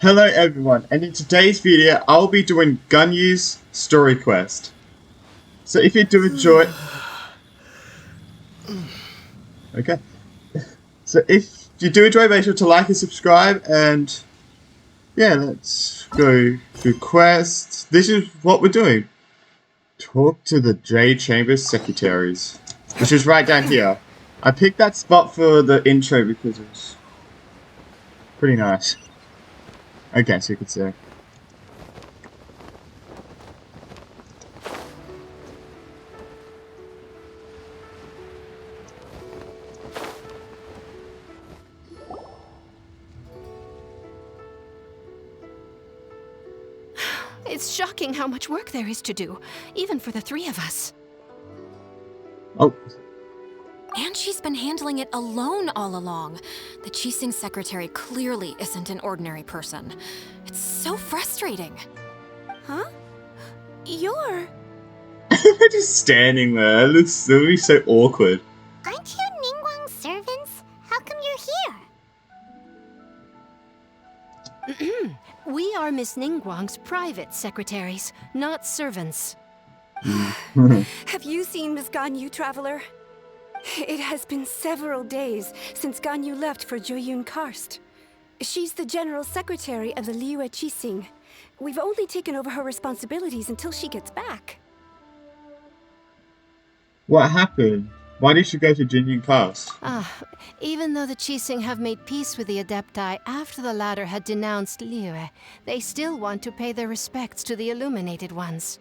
Hello everyone, and in today's video I'll be doing Ganyu's Story Quest. So if you do enjoy... Okay. So if you do enjoy, make sure to like and subscribe, and... Yeah, let's go through quests. This is what we're doing. Talk to the J Chambers secretaries. Which is right down here. I picked that spot for the intro because it's pretty nice. I guess you could say. It's shocking how much work there is to do, even for the three of us. Oh. And she's been handling it alone all along. The Qixing secretary clearly isn't an ordinary person. It's so frustrating. Huh? You're... We're just standing there. It looks really so awkward. Aren't you Ningguang's servants? How come you're here? We are Miss Ningguang's private secretaries, not servants. Have you seen Miss Ganyu, Traveler? It has been several days since Ganyu left for Jueyun Karst. She's the general secretary of the Liyue Qixing. We've only taken over her responsibilities until she gets back. What happened? Why did she go to Jinyu Cast? Even though the Qixing have made peace with the Adepti after the latter had denounced Liyue, they still want to pay their respects to the Illuminated Ones.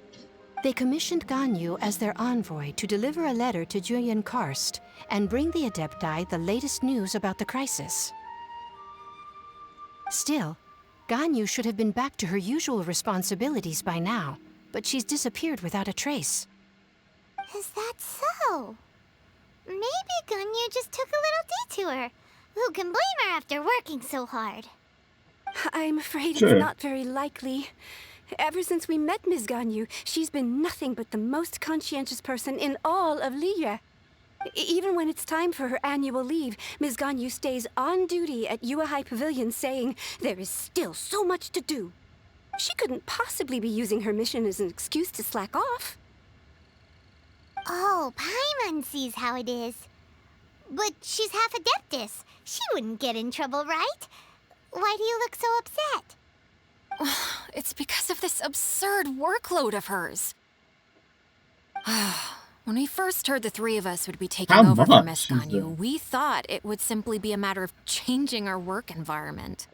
They commissioned Ganyu as their envoy to deliver a letter to Jueyun Karst and bring the Adepti the latest news about the crisis. Still, Ganyu should have been back to her usual responsibilities by now, but she's disappeared without a trace. Is that so? Maybe Ganyu just took a little detour. Who can blame her after working so hard? I'm afraid Sure. it's not very likely. Ever since we met Ms. Ganyu, she's been nothing but the most conscientious person in all of Liyue. Even when it's time for her annual leave, Ms. Ganyu stays on duty at Yuehai Pavilion saying there is still so much to do. She couldn't possibly be using her mission as an excuse to slack off. Oh, Paimon sees how it is. But she's half Adeptus. She wouldn't get in trouble, right? Why do you look so upset? It's because of this absurd workload of hers. When we first heard the three of us would be taking How over for much Miss is Ganyu, it? we thought it would simply be a matter of changing our work environment.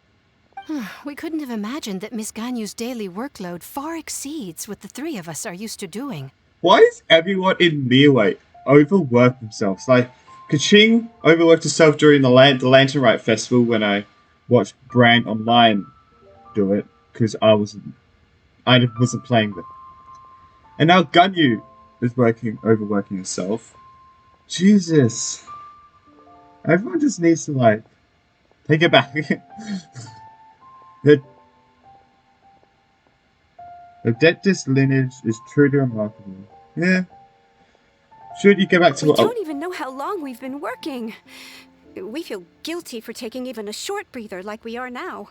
We couldn't have imagined that Miss Ganyu's daily workload far exceeds what the three of us are used to doing. Why is everyone in Liyue overwork themselves? Like, Kaching overworked herself during the Lantern Rite Festival when I watched Brand Online do it, because I wasn't playing them. And now Ganyu is overworking herself. Jesus. Everyone just needs to, like, take it back. The Adeptus lineage is truly remarkable. Yeah. Should you go back to We what... don't even know how long we've been working. We feel guilty for taking even a short breather like we are now.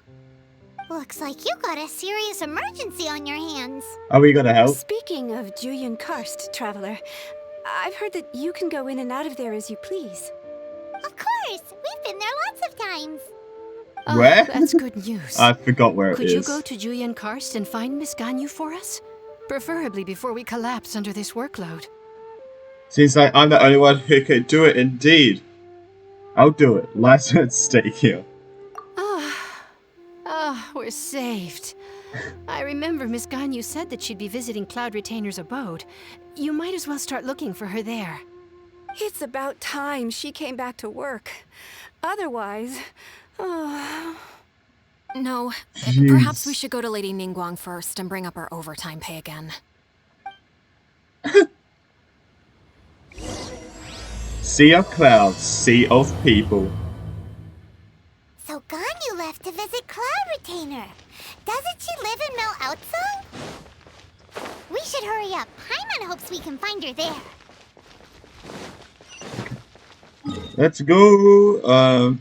Looks like you got a serious emergency on your hands. Are we gonna help? Speaking of Jueyun Karst, Traveler, I've heard that you can go in and out of there as you please. Of course, we've been there lots of times. Where? That's good news. I forgot where Could it you is. go to Jueyun Karst and find Miss Ganyu for us? Preferably before we collapse under this workload. Seems like I'm the only one who could do it indeed. I'll do it. Life's at stake here. We're saved. I remember Miss Ganyu said that she'd be visiting Cloud Retainer's abode. You might as well start looking for her there. It's about time she came back to work. Otherwise... No, Jeez. perhaps we should go to Lady Ningguang first and bring up our overtime pay again. Sea of clouds, sea of people. So Ganyu left to visit Cloud Retainer. Doesn't she live in Mel Outsong? We should hurry up. Paimon hopes we can find her there. Let's go.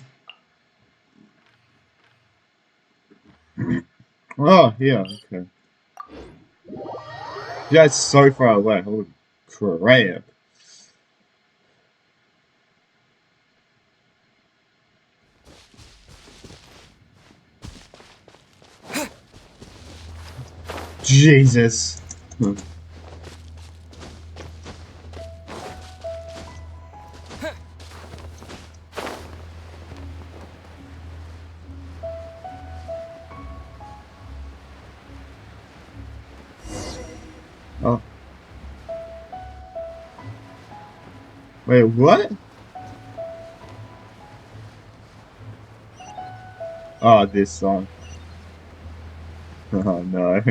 Oh, yeah, okay. Yeah, it's so far away. Holy crap. Jesus. Oh. Wait, what? Oh, this song. Oh, no.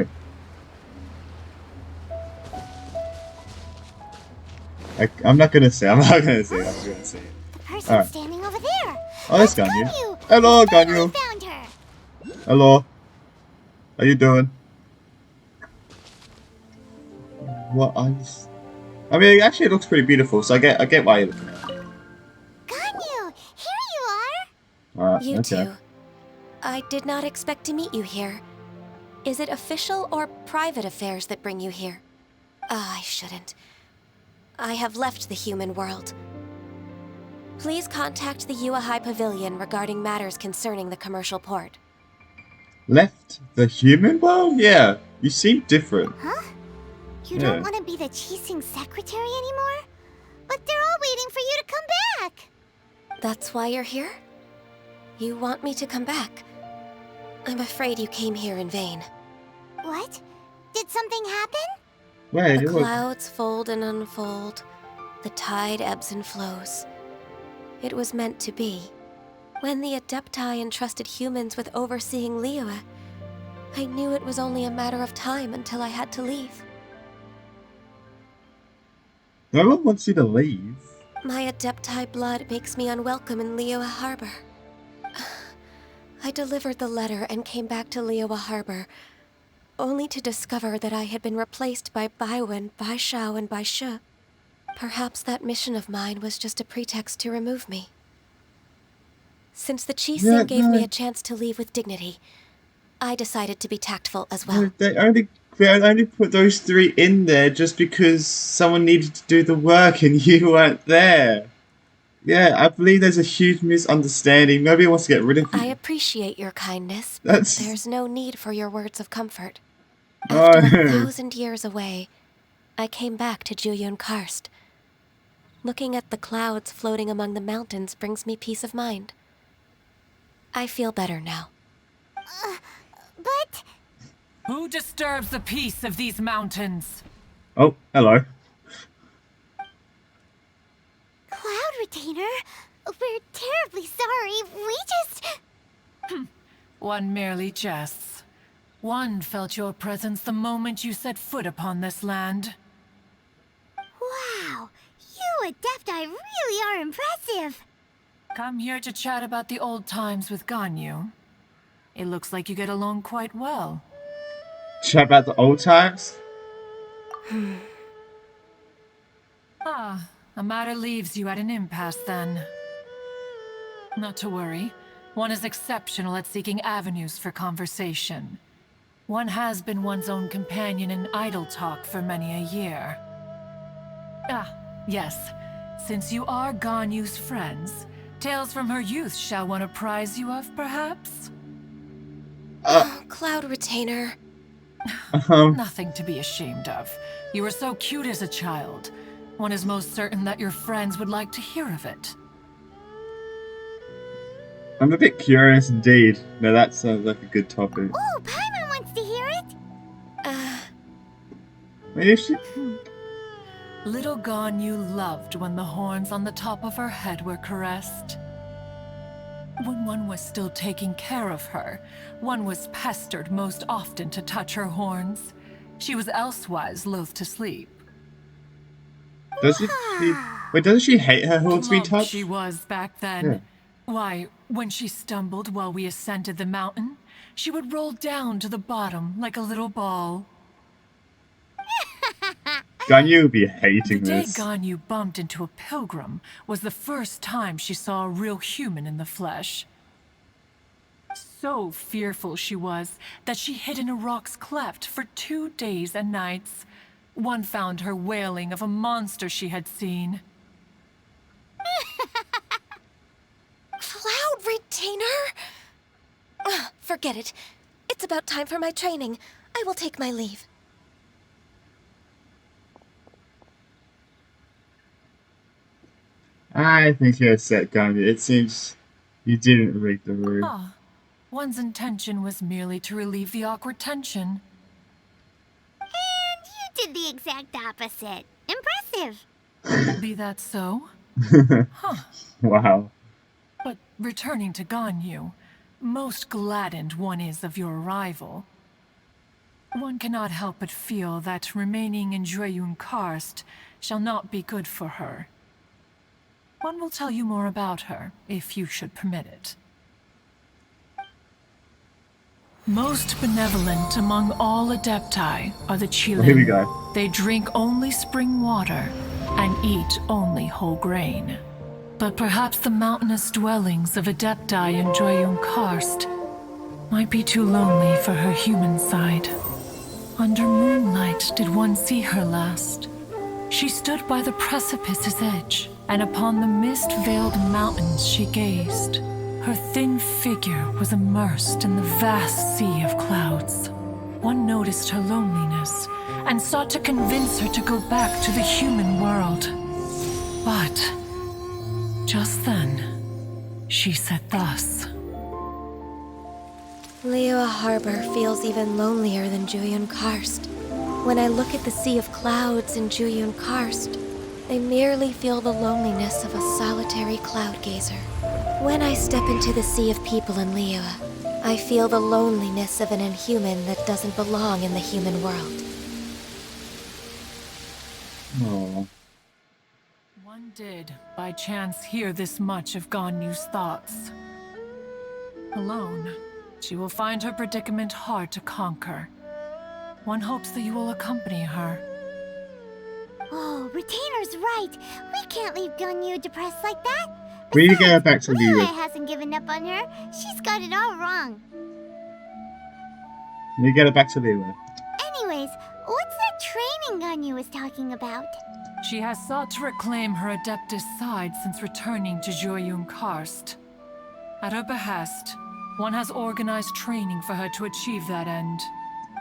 I'm not gonna say. I'm not gonna say. I'm gonna say it. The person Alright. standing over there. Oh, that's That's Ganyu. Ganyu. Hello, We finally Ganyu. found her. Hello. How you doing? What are you... I mean, actually, it looks pretty beautiful, so I get why you're looking at it. Ganyu, here you are. You Okay. two. I did not expect to meet you here. Is it official or private affairs that bring you here? I shouldn't. I have left the human world. Please contact the Yuehai Pavilion regarding matters concerning the commercial port. Left the human world? Yeah. You seem different. Huh? You Yeah. don't want to be the Qixing secretary anymore? But they're all waiting for you to come back. That's why you're here? You want me to come back? I'm afraid you came here in vain. What? Did something happen? Wait, The it was... clouds fold and unfold. The tide ebbs and flows. It was meant to be. When the Adepti entrusted humans with overseeing Liyue, I knew it was only a matter of time until I had to leave. No one wants you to leave. My Adepti blood makes me unwelcome in Liyue Harbor. I delivered the letter and came back to Liyue Harbor, only to discover that I had been replaced by Baiwen, Baishao, and Baishu. Perhaps that mission of mine was just a pretext to remove me. Since the Yeah, Qixing gave me no. a chance to leave with dignity, I decided to be tactful as No, well. they only put those three in there just because someone needed to do the work and you weren't there. Yeah, I believe there's a huge misunderstanding. Nobody wants to get rid of I you. appreciate your kindness, but That's... there's no need for your words of comfort. Oh. After 1,000 years away, I came back to Juyun Karst. Looking at the clouds floating among the mountains brings me peace of mind. I feel better now. But Who disturbs the peace of these mountains? Oh, hello. Cloud Retainer, we're terribly sorry. We just... One merely jests. One felt your presence the moment you set foot upon this land. Wow, you Adepti really are impressive. Come here to chat about the old times with Ganyu. It looks like you get along quite well. Chat about the old times? Ah, a matter leaves you at an impasse then. Not to worry. One is exceptional at seeking avenues for conversation. One has been one's own companion in idle talk for many a year. Ah, yes. Since you are Ganyu's friends, tales from her youth shall one apprise you of, perhaps? Cloud Retainer. Nothing to be ashamed of. You were so cute as a child. One is most certain that your friends would like to hear of it. I'm a bit curious indeed. No, that sounds like a good topic. Oh, Paimon wants to hear it. I mean, if she... Little Ganyu loved when the horns on the top of her head were caressed. When one was still taking care of her, one was pestered most often to touch her horns. She was elsewise loath to sleep. Doesn't she... Wait, doesn't she hate her horns being Plump touched? she was back then. Yeah. Why, when she stumbled while we ascended the mountain, she would roll down to the bottom like a little ball. Ganyu would be The hating day this. Ganyu bumped into a pilgrim was the first time she saw a real human in the flesh. So fearful she was that she hid in a rock's cleft for 2 days and nights. One found her wailing of a monster she had seen. Cloud Retainer? Ugh, forget it. It's about time for my training. I will take my leave. I think you're set, Ganyu. It seems you didn't read the room. Ah, one's intention was merely to relieve the awkward tension. And you did the exact opposite. Impressive. Be that so? Huh. Wow. But returning to Ganyu, most gladdened one is of your arrival. One cannot help but feel that remaining in Jueyun Karst shall not be good for her. One will tell you more about her, if you should permit it. Most benevolent among all Adepti are the Qilin. Here we go. They drink only spring water and eat only whole grain. But perhaps the mountainous dwellings of Adepti in Jueyun Karst might be too lonely for her human side. Under moonlight did one see her last. She stood by the precipice's edge, and upon the mist-veiled mountains she gazed. Her thin figure was immersed in the vast sea of clouds. One noticed her loneliness, and sought to convince her to go back to the human world. But just then, she said thus. Liyue Harbor feels even lonelier than Jueyun Karst. When I look at the sea of clouds in Jueyun Karst, I merely feel the loneliness of a solitary cloud gazer. When I step into the sea of people in Liyue, I feel the loneliness of an inhuman that doesn't belong in the human world. Oh. One did, by chance, hear this much of Ganyu's thoughts. Alone, she will find her predicament hard to conquer. One hopes that you will accompany her. Oh, Retainer's right. We can't leave Ganyu depressed like that. We need to get her back to Liyue Liyue. hasn't given up on her. She's got it all wrong. We need to get her back to Liyue. Anyways, what's that training Ganyu was talking about? She has sought to reclaim her Adeptus side since returning to Jueyun Karst. At her behest, one has organized training for her to achieve that end.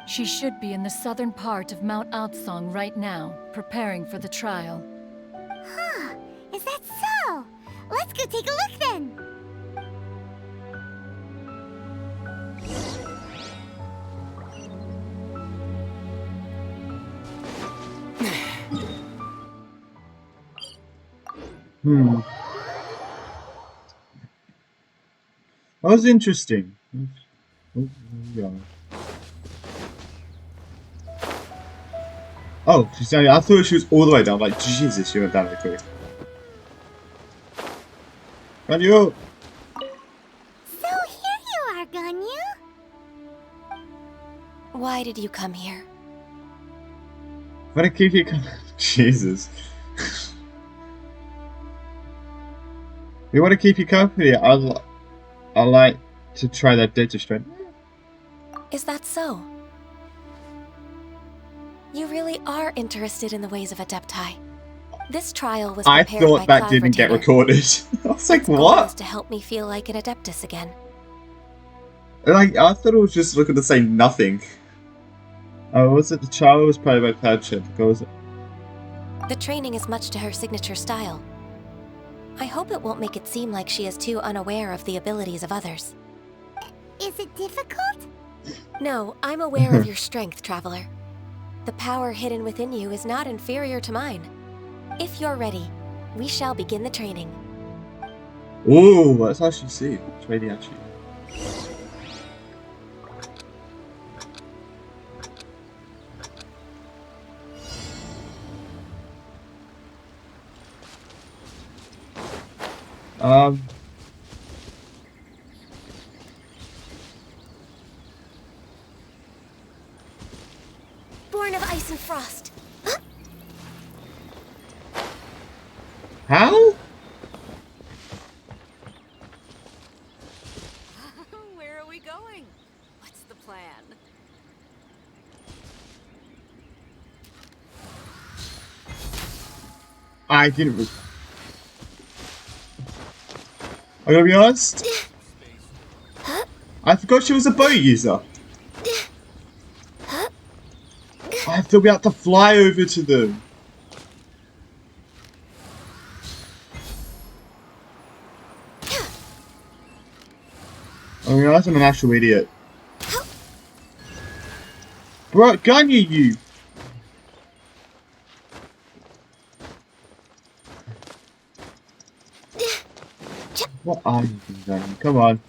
She should be in the southern part of Mount Aotsong right now, preparing for the trial. Huh, is that so? Let's go take a look then. That was interesting. Oh, yeah. Oh, she's down here. I thought she was all the way down. Like, Jesus, she went down really quick. Ganyu! So here you are, Ganyu. Why did you come here? Want to keep you Jesus. We want to keep you company. I like to try that data strength. Is that so? You really are interested in the ways of Adepti. This trial was I prepared by thought that Cloud didn't get Retainer. recorded. I was like, Its goal is what? to help me feel like an Adeptus again. Like, I thought it was just looking to say nothing. Oh, was it the child was played by Cloud Chip? Was it? The training is much to her signature style. I hope it won't make it seem like she is too unaware of the abilities of others. Is it difficult? No, I'm aware of your strength, Traveler. The power hidden within you is not inferior to mine. If you're ready, we shall begin the training. Ooh, that's actually see. Training actually. Born of ice and frost. How? Where are we going? doing? What's the plan? I didn't. I'm gonna be honest. I forgot she was a boat user. I have to be able to fly over to them. I realize I'm an actual idiot. Bro, Ganyu, you! What are you doing, Ganyu? Come on.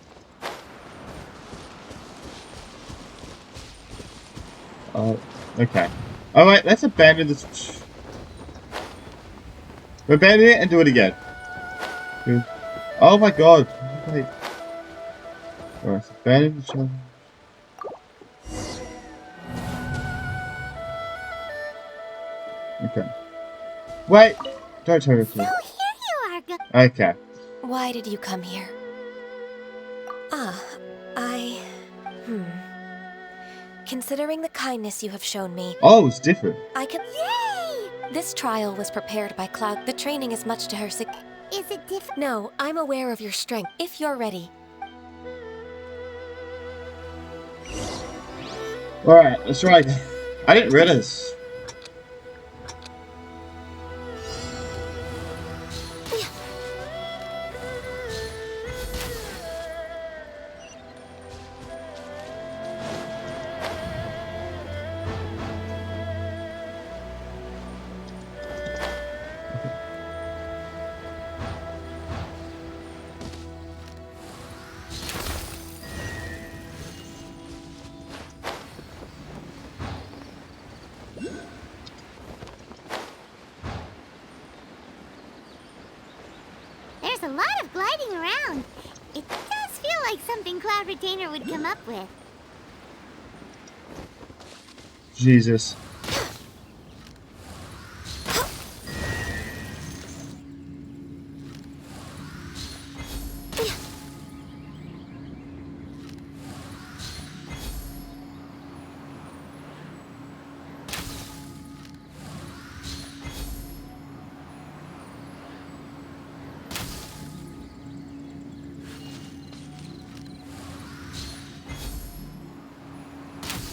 Okay. Oh wait, let's abandon this. Abandon it and do it again. Oh my god. Wait. Alright, abandon the challenge. Okay. Wait! Don't tell me. So here you are. Okay. Why did you come here? Considering the kindness you have shown me, Oh, it's different. I can. Yay! This trial was prepared by Cloud. The training is much to her Is it different? No, I'm aware of your strength. If you're ready. Alright, that's right. I didn't realize. There's a lot of gliding around. It does feel like something Cloud Retainer would come up with. Jesus.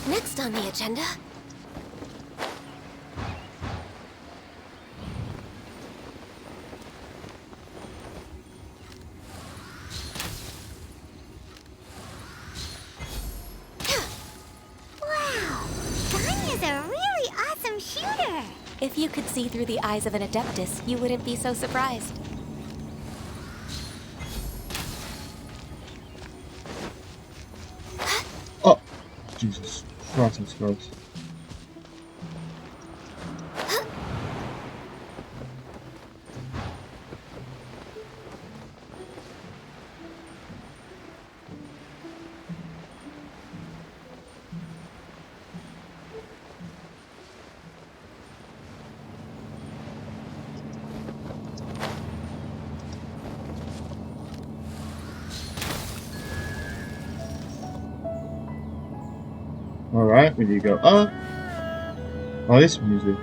Next on the agenda. Wow! Ganyu's a really awesome shooter! If you could see through the eyes of an Adeptus, you wouldn't be so surprised. Oh, Jesus. Christ, that's gross. Alright, where do you go? Oh, this music.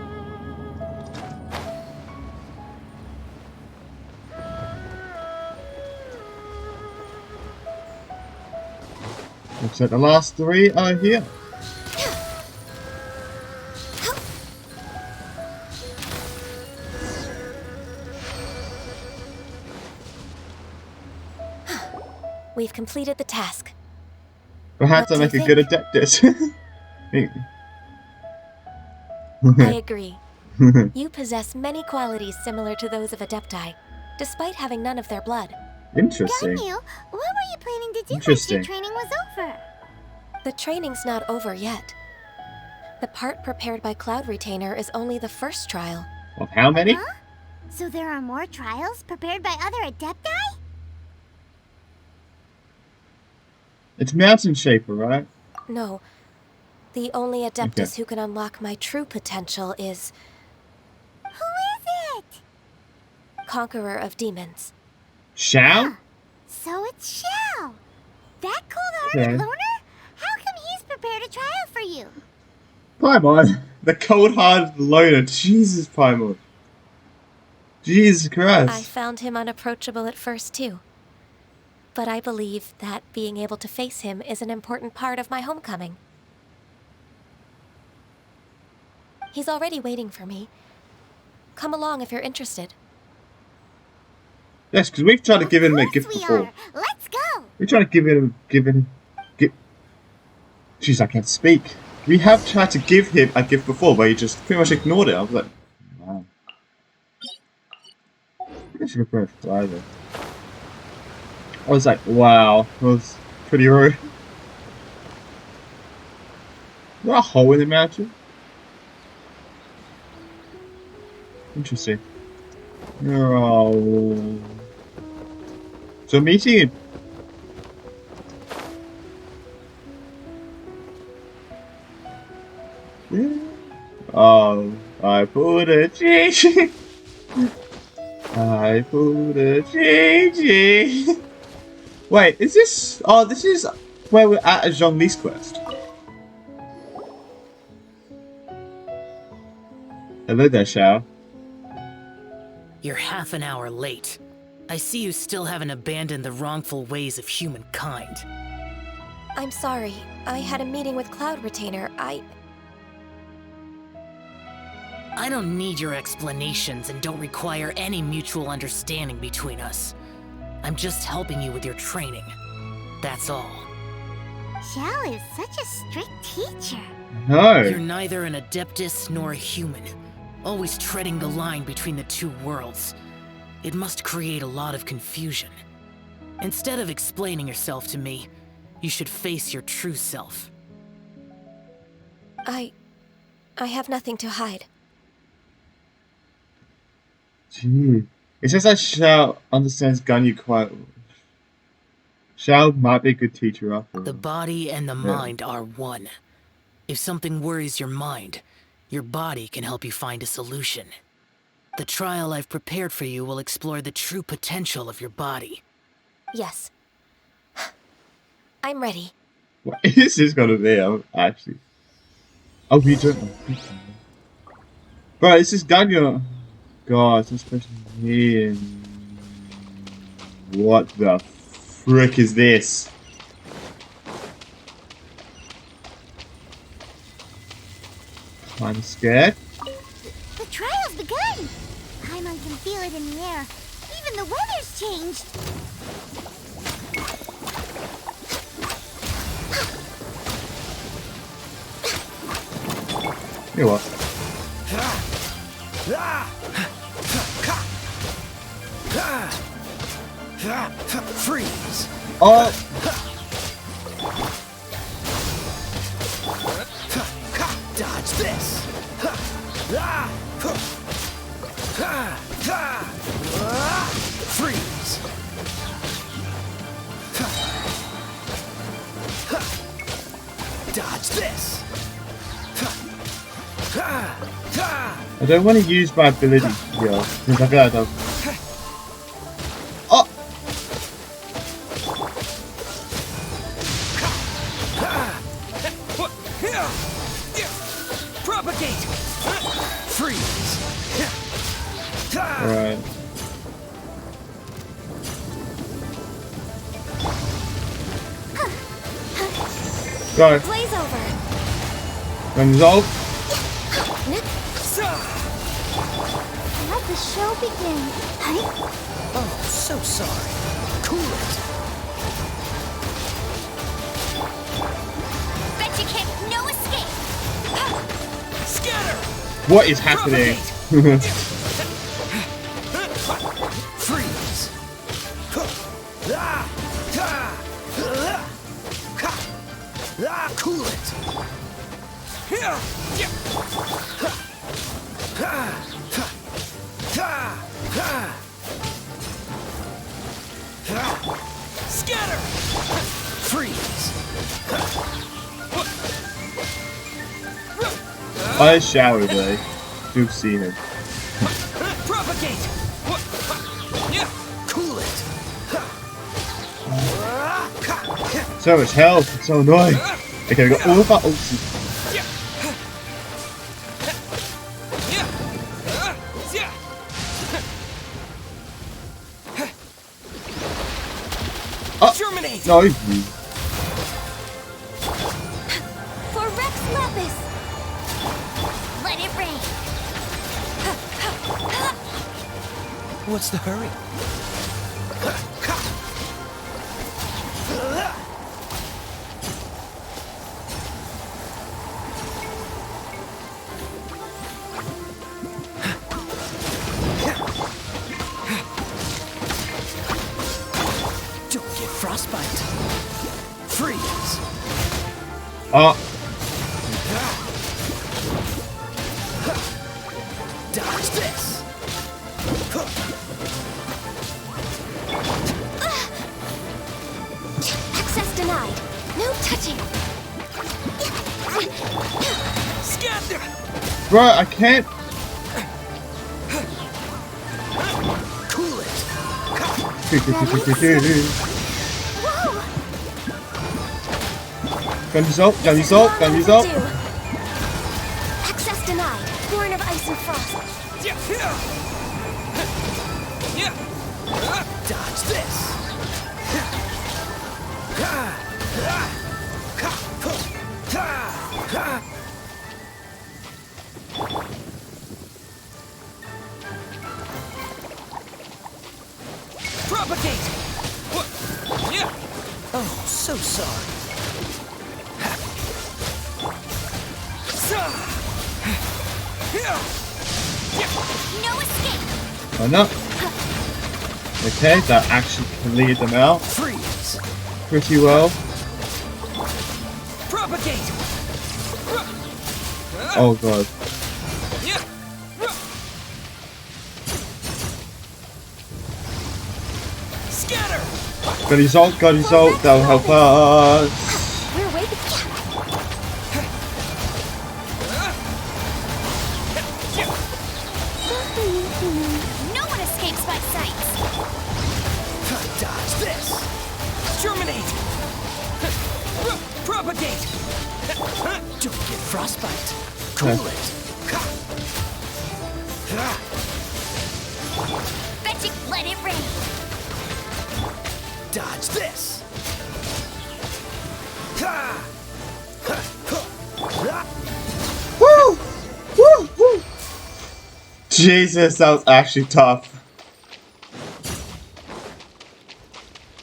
Looks like the last three are here. We've completed the task. Perhaps I What make do a you good think? Adeptus. I agree. You possess many qualities similar to those of Adepti, despite having none of their blood. Interesting. Ganyu, what were you planning to do once Interesting. your training was over? The training's not over yet. The part prepared by Cloud Retainer is only the first trial. Of how many? Huh? So there are more trials prepared by other Adepti? It's Mountain Shaper, right? No. The only Adeptus Okay. who can unlock my true potential is Who is it? Conqueror of Demons. Shao? So it's Shao! That cold-hearted Okay. loner? Paimon, the cold-hearted loner. Jesus, Paimon. Jesus I Christ. found him unapproachable at first, too. But I believe that being able to face him is an important part of my homecoming. He's already waiting for me. Come along if you're interested. Yes, because we've tried to give him a Of gift course we before. are. Let's go. We tried to give him. Jeez, I can't speak. We have tried to give him a gift before, but he just pretty much ignored it. I was like, wow. I guess you could put fly there. I was like, wow, that was pretty rude. Is there a hole in the mountain? Interesting. Oh. So meeting. Oh, I put a GG. I put a GG. Wait, is this? Oh, this is where we're at Zhongli's quest. Hello there, Xiao. You're half an hour late. I see you still haven't abandoned the wrongful ways of humankind. I'm sorry. I had a meeting with Cloud Retainer. I don't need your explanations and don't require any mutual understanding between us. I'm just helping you with your training. That's all. Xiao is such a strict teacher. No. You're neither an Adeptus nor a human, always treading the line between the two worlds. It must create a lot of confusion. Instead of explaining yourself to me, you should face your true self. I have nothing to hide. Gee. It says that Xiao understands Ganyu quite well. Xiao might be a good teacher after all. The body and the mind are one. If something worries your mind, your body can help you find a solution. The trial I've prepared for you will explore the true potential of your body. Yes. I'm ready. What is this gonna be? Actually. Oh, we don't know. Bro, this is Ganyu. God, this person here. What the frick is this? I'm scared. The trial's begun. Paimon can feel it in the air. Even the weather's changed. You know what? Freeze! Oh! Dodge this! Freeze! Dodge this! I don't want to use my ability here, because I feel like I'll... Oh! Propagate! Freeze! Alright. Go. Blaze over. Resolve. Let the show begin. Oh, so sorry. Cool it. Bet you can't. No escape. Scatter! What is happening? Freeze! Cool it! Scatter! Freeze! I showered today. Do see him. Propagate! Cool it! So much health. It's so annoying. Okay, we got all of our ults. No, you. For Rex Lapis! Let it rain! What's the hurry? Don't get frostbite. Freeze. Oh, Dodge this. Access denied. No touching. Scatter. bro, I can't. Cool it. Ganyu Salt. Access denied. Born of ice and frost. Dodge this. Propagate. Oh, so sorry. No escape! Oh no. Okay, that actually cleared them out Freeze. pretty well. Propagate. Oh god. Scatter. Ganyu Salt, that'll help us. We're waiting. No one escapes my sights! Dodge this. Terminate. Propagate. Don't get frostbite. Cool it. Fetching, let it rain! Dodge this. Woo! Woo! Woo! Jesus, that was actually tough.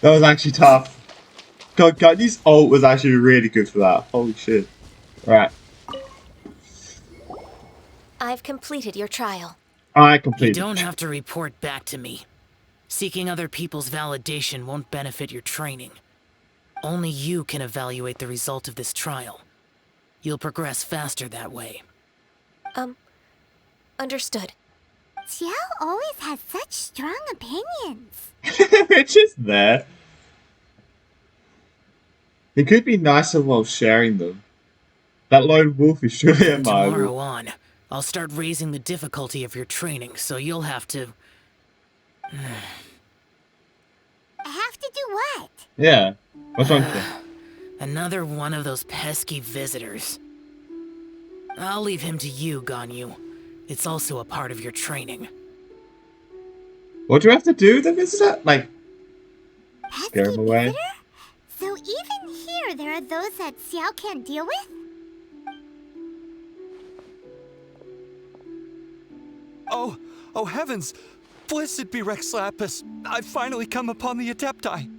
That was actually tough. God, Ganyu's ult was actually really good for that. Holy shit. Right. I've completed your trial. I You completed. don't have to report back to me. Seeking other people's validation won't benefit your training. Only you can evaluate the result of this trial. You'll progress faster that way. Understood. Xiao always has such strong opinions. We're just there. It could be nicer while sharing them. That lone wolf is surely From tomorrow admirable. on, I'll start raising the difficulty of your training, so you'll have to... I have to do what? Yeah. What's wrong with you? Another one of those pesky visitors. I'll leave him to you, Ganyu. It's also a part of your training. What do we have to do with the visitor? Like, scare him Pesky away? visitor? So even here there are those that Xiao can't deal with? Oh heavens! Blessed be Rex Lapis! I've finally come upon the Adepti!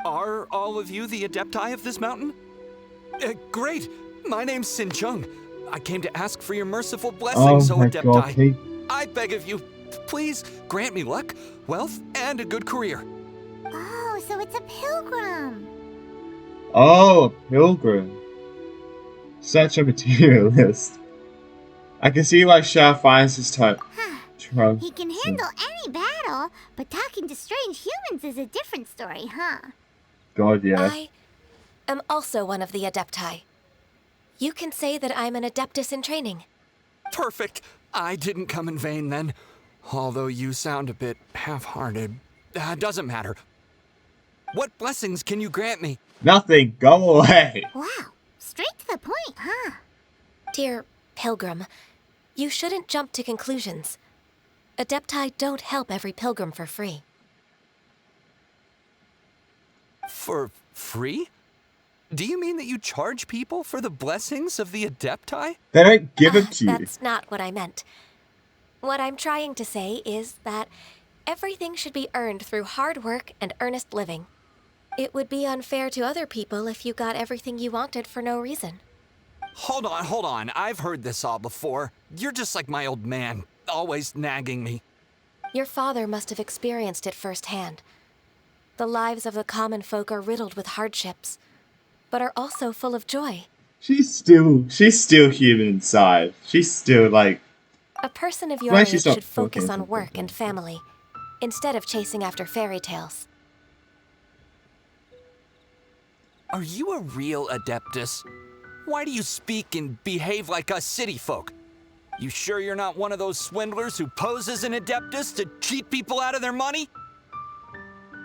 Are all of you the Adepti of this mountain? Great! My name's Sin Chung. I came to ask for your merciful blessings, Oh O my Adepti. god, Kate. I beg of you, please grant me luck, wealth, and a good career. Oh, so it's a pilgrim. Oh, a pilgrim. Such a materialist. I can see why Shao finds his type. He can handle any battle, but talking to strange humans is a different story, huh? God, yeah. I am also one of the Adepti. You can say that I'm an Adeptus in training. Perfect. I didn't come in vain then. Although you sound a bit half-hearted. Doesn't matter. What blessings can you grant me? Nothing. Go away. Wow, straight to the point, huh? Dear Pilgrim, you shouldn't jump to conclusions. Adepti don't help every pilgrim for free. For free? Do you mean that you charge people for the blessings of the Adepti? They don't give it to you. That's not what I meant. What I'm trying to say is that everything should be earned through hard work and earnest living. It would be unfair to other people if you got everything you wanted for no reason. Hold on. I've heard this all before. You're just like my old man, always nagging me. Your father must have experienced it firsthand. The lives of the common folk are riddled with hardships, but are also full of joy. She's still human inside. She's still like... A person of your Why age she's not should focus focusing on work and family, instead of chasing after fairy tales. Are you a real Adeptus? Why do you speak and behave like us city folk? You sure you're not one of those swindlers who pose as an Adeptus to cheat people out of their money?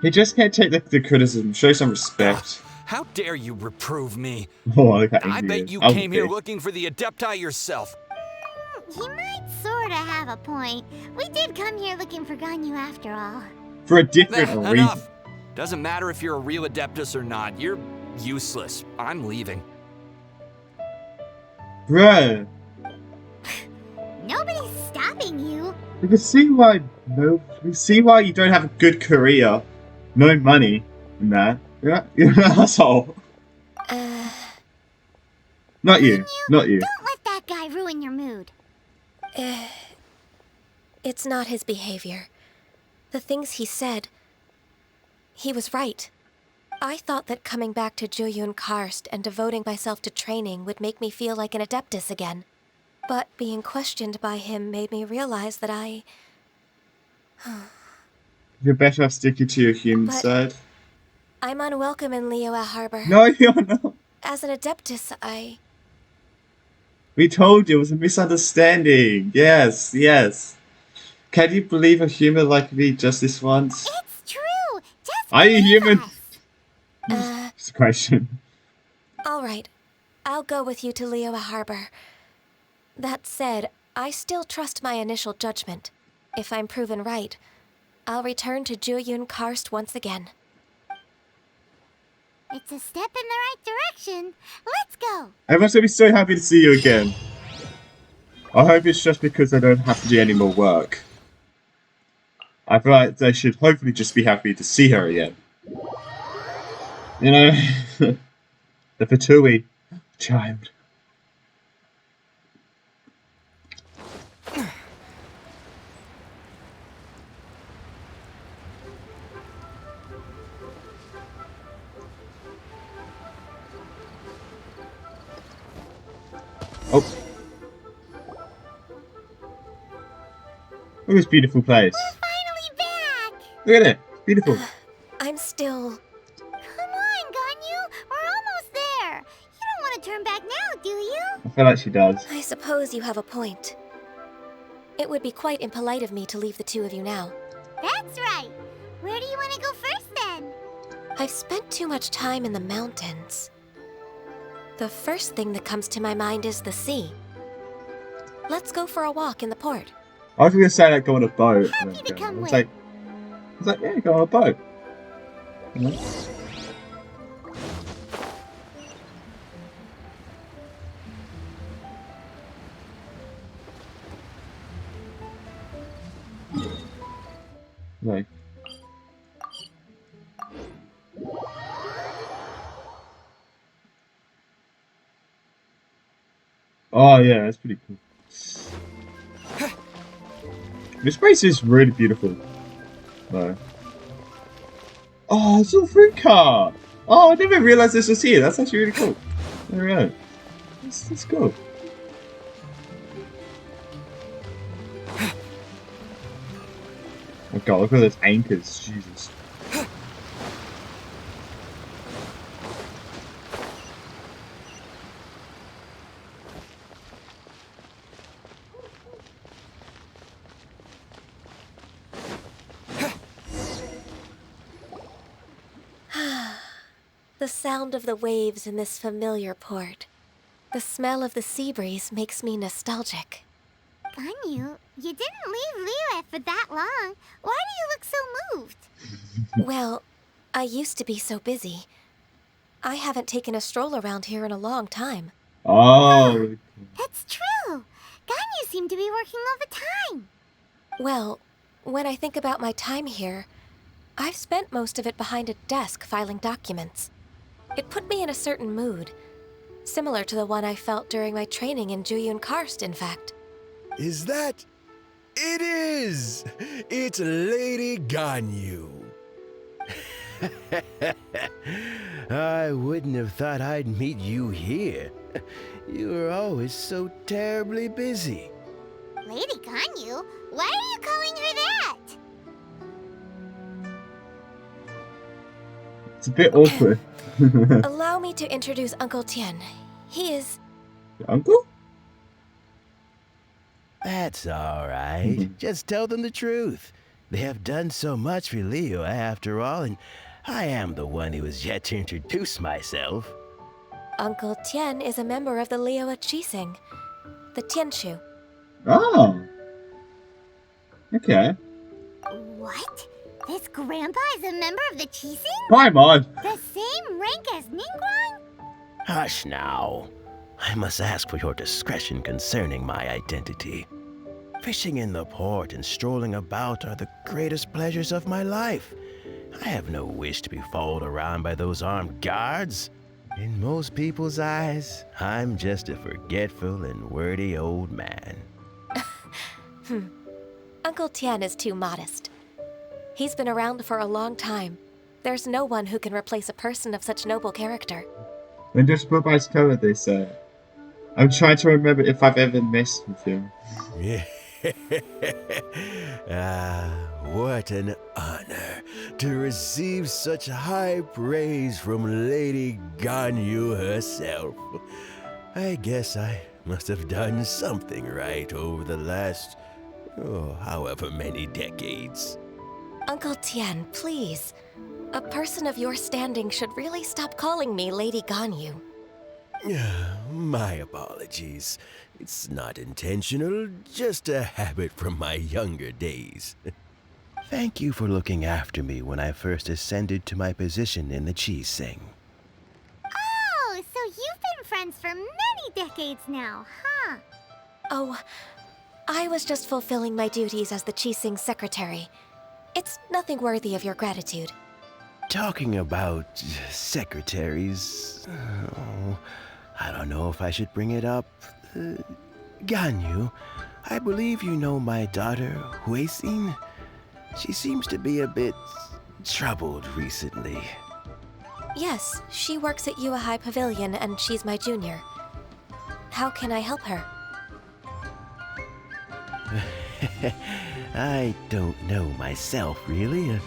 He just can't take the criticism. Show some respect. How dare you reprove me? Oh, look how I angry he bet is. you I'll came be here big. looking for the Adepti yourself. He might sorta have a point. We did come here looking for Ganyu after all. For a different reason. Enough! Doesn't matter if you're a real Adeptus or not. You're useless. I'm leaving. Bruh. Nobody's stopping you. We can see why you don't have a good career. No money in that. You're an asshole. Not you. Not you. Don't let that guy ruin your mood. It's not his behavior. The things he said, he was right. I thought that coming back to Jueyun Karst and devoting myself to training would make me feel like an Adeptus again. But being questioned by him made me realize that You're better off sticking to your human But- side. I'm unwelcome in Liyue Harbor. No, you're not. As an Adeptus, We told you it was a misunderstanding. Yes. Can you believe a human like me just this once? It's true. Just Are you believe human? us. It's a question. Alright. I'll go with you to Liyue Harbor. That said, I still trust my initial judgment. If I'm proven right, I'll return to Jueyun Karst once again. It's a step in the right direction. Let's go. Everyone's gonna be so happy to see you again. I hope it's just because I don't have to do any more work. I feel like they should hopefully just be happy to see her again. You know, the Fatui child. Oh. Look at this beautiful place. Finally back. Look at it. Beautiful. I'm still... Come on, Ganyu. We're almost there. You don't want to turn back now, do you? I feel like she does. I suppose you have a point. It would be quite impolite of me to leave the two of you now. That's right. Where do you want to go first, then? I've spent too much time in the mountains. The first thing that comes to my mind is the sea. Let's go for a walk in the port. I was gonna say like go on a boat. Happy to come It's with. like yeah, go on a boat. You know? Like. Oh yeah, that's pretty cool. This place is really beautiful. No. Oh, it's a fruit car! Oh, I never realized this was here. That's actually really cool. There we go. That's cool. Oh god, look at those anchors. Jesus. The sound of the waves in this familiar port. The smell of the sea breeze makes me nostalgic. Ganyu, you didn't leave Liyue for that long. Why do you look so moved? Well, I used to be so busy. I haven't taken a stroll around here in a long time. Oh. That's true. Ganyu seemed to be working all the time. Well, when I think about my time here, I've spent most of it behind a desk filing documents. It put me in a certain mood, similar to the one I felt during my training in Juyun Karst, in fact. Is that? It is! It's Lady Ganyu. I wouldn't have thought I'd meet you here. You were always so terribly busy. Lady Ganyu? Why are you calling her that? It's a bit awkward. Allow me to introduce Uncle Tian. He is... Your uncle? That's all right. Just tell them the truth. They have done so much for Leo after all, and I am the one who has yet to introduce myself. Uncle Tian is a member of the Liyue Qixing, the Tianshu. Oh. Okay. What? This grandpa is a member of the Qixing? Come on. The same rank as Ningguang? Hush now. I must ask for your discretion concerning my identity. Fishing in the port and strolling about are the greatest pleasures of my life. I have no wish to be followed around by those armed guards. In most people's eyes, I'm just a forgetful and wordy old man. Uncle Tian is too modest. He's been around for a long time. There's no one who can replace a person of such noble character. When this book is covered, they say. I'm trying to remember if I've ever messed with him. What an honor to receive such high praise from Lady Ganyu herself. I guess I must have done something right over the last, however many decades. Uncle Tian, please. A person of your standing should really stop calling me Lady Ganyu. My apologies. It's not intentional, just a habit from my younger days. Thank you for looking after me when I first ascended to my position in the Qixing. Oh, so you've been friends for many decades now, huh? Oh, I was just fulfilling my duties as the Qixing secretary. It's nothing worthy of your gratitude. Talking about secretaries, I don't know if I should bring it up. Ganyu, I believe you know my daughter, Huixin. She seems to be a bit troubled recently. Yes, she works at Yue High Pavilion and she's my junior. How can I help her? I don't know myself, really.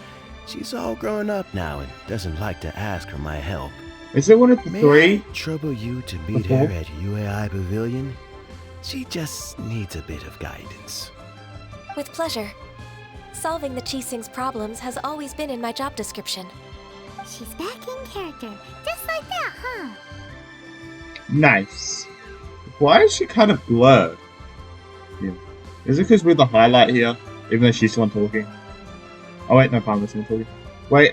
She's all grown up now and doesn't like to ask for my help. Is it one of the May three? I trouble you to meet her at UAI Pavilion? She just needs a bit of guidance. With pleasure. Solving the Qixing's problems has always been in my job description. She's back in character, just like that, huh? Nice. Why is she kind of blurred? Yeah. Is it because we're the highlight here, even though she's the one talking? Oh wait, no, Palmer's the one talking. Wait,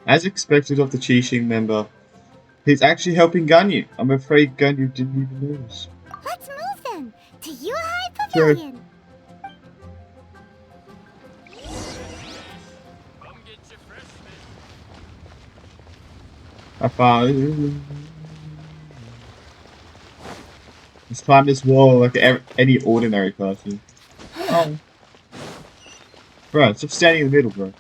as expected of the Qixing member, he's actually helping Ganyu. I'm afraid Ganyu didn't even notice. Let's move then to Yue High Pavilion. I found. Let's climb this wall like any ordinary person. Oh. Bro, stop standing in the middle, bro.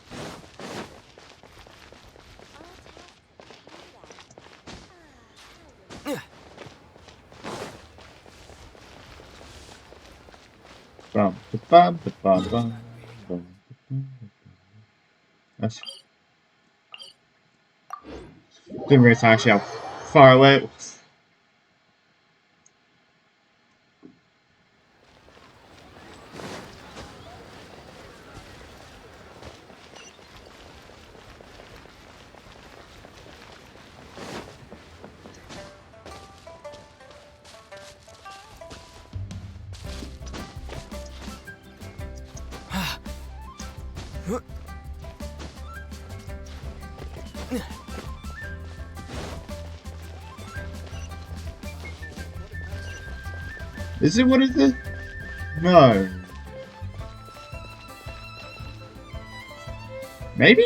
That's... Didn't realize actually how far away it was. Is it? What is it? No. Maybe?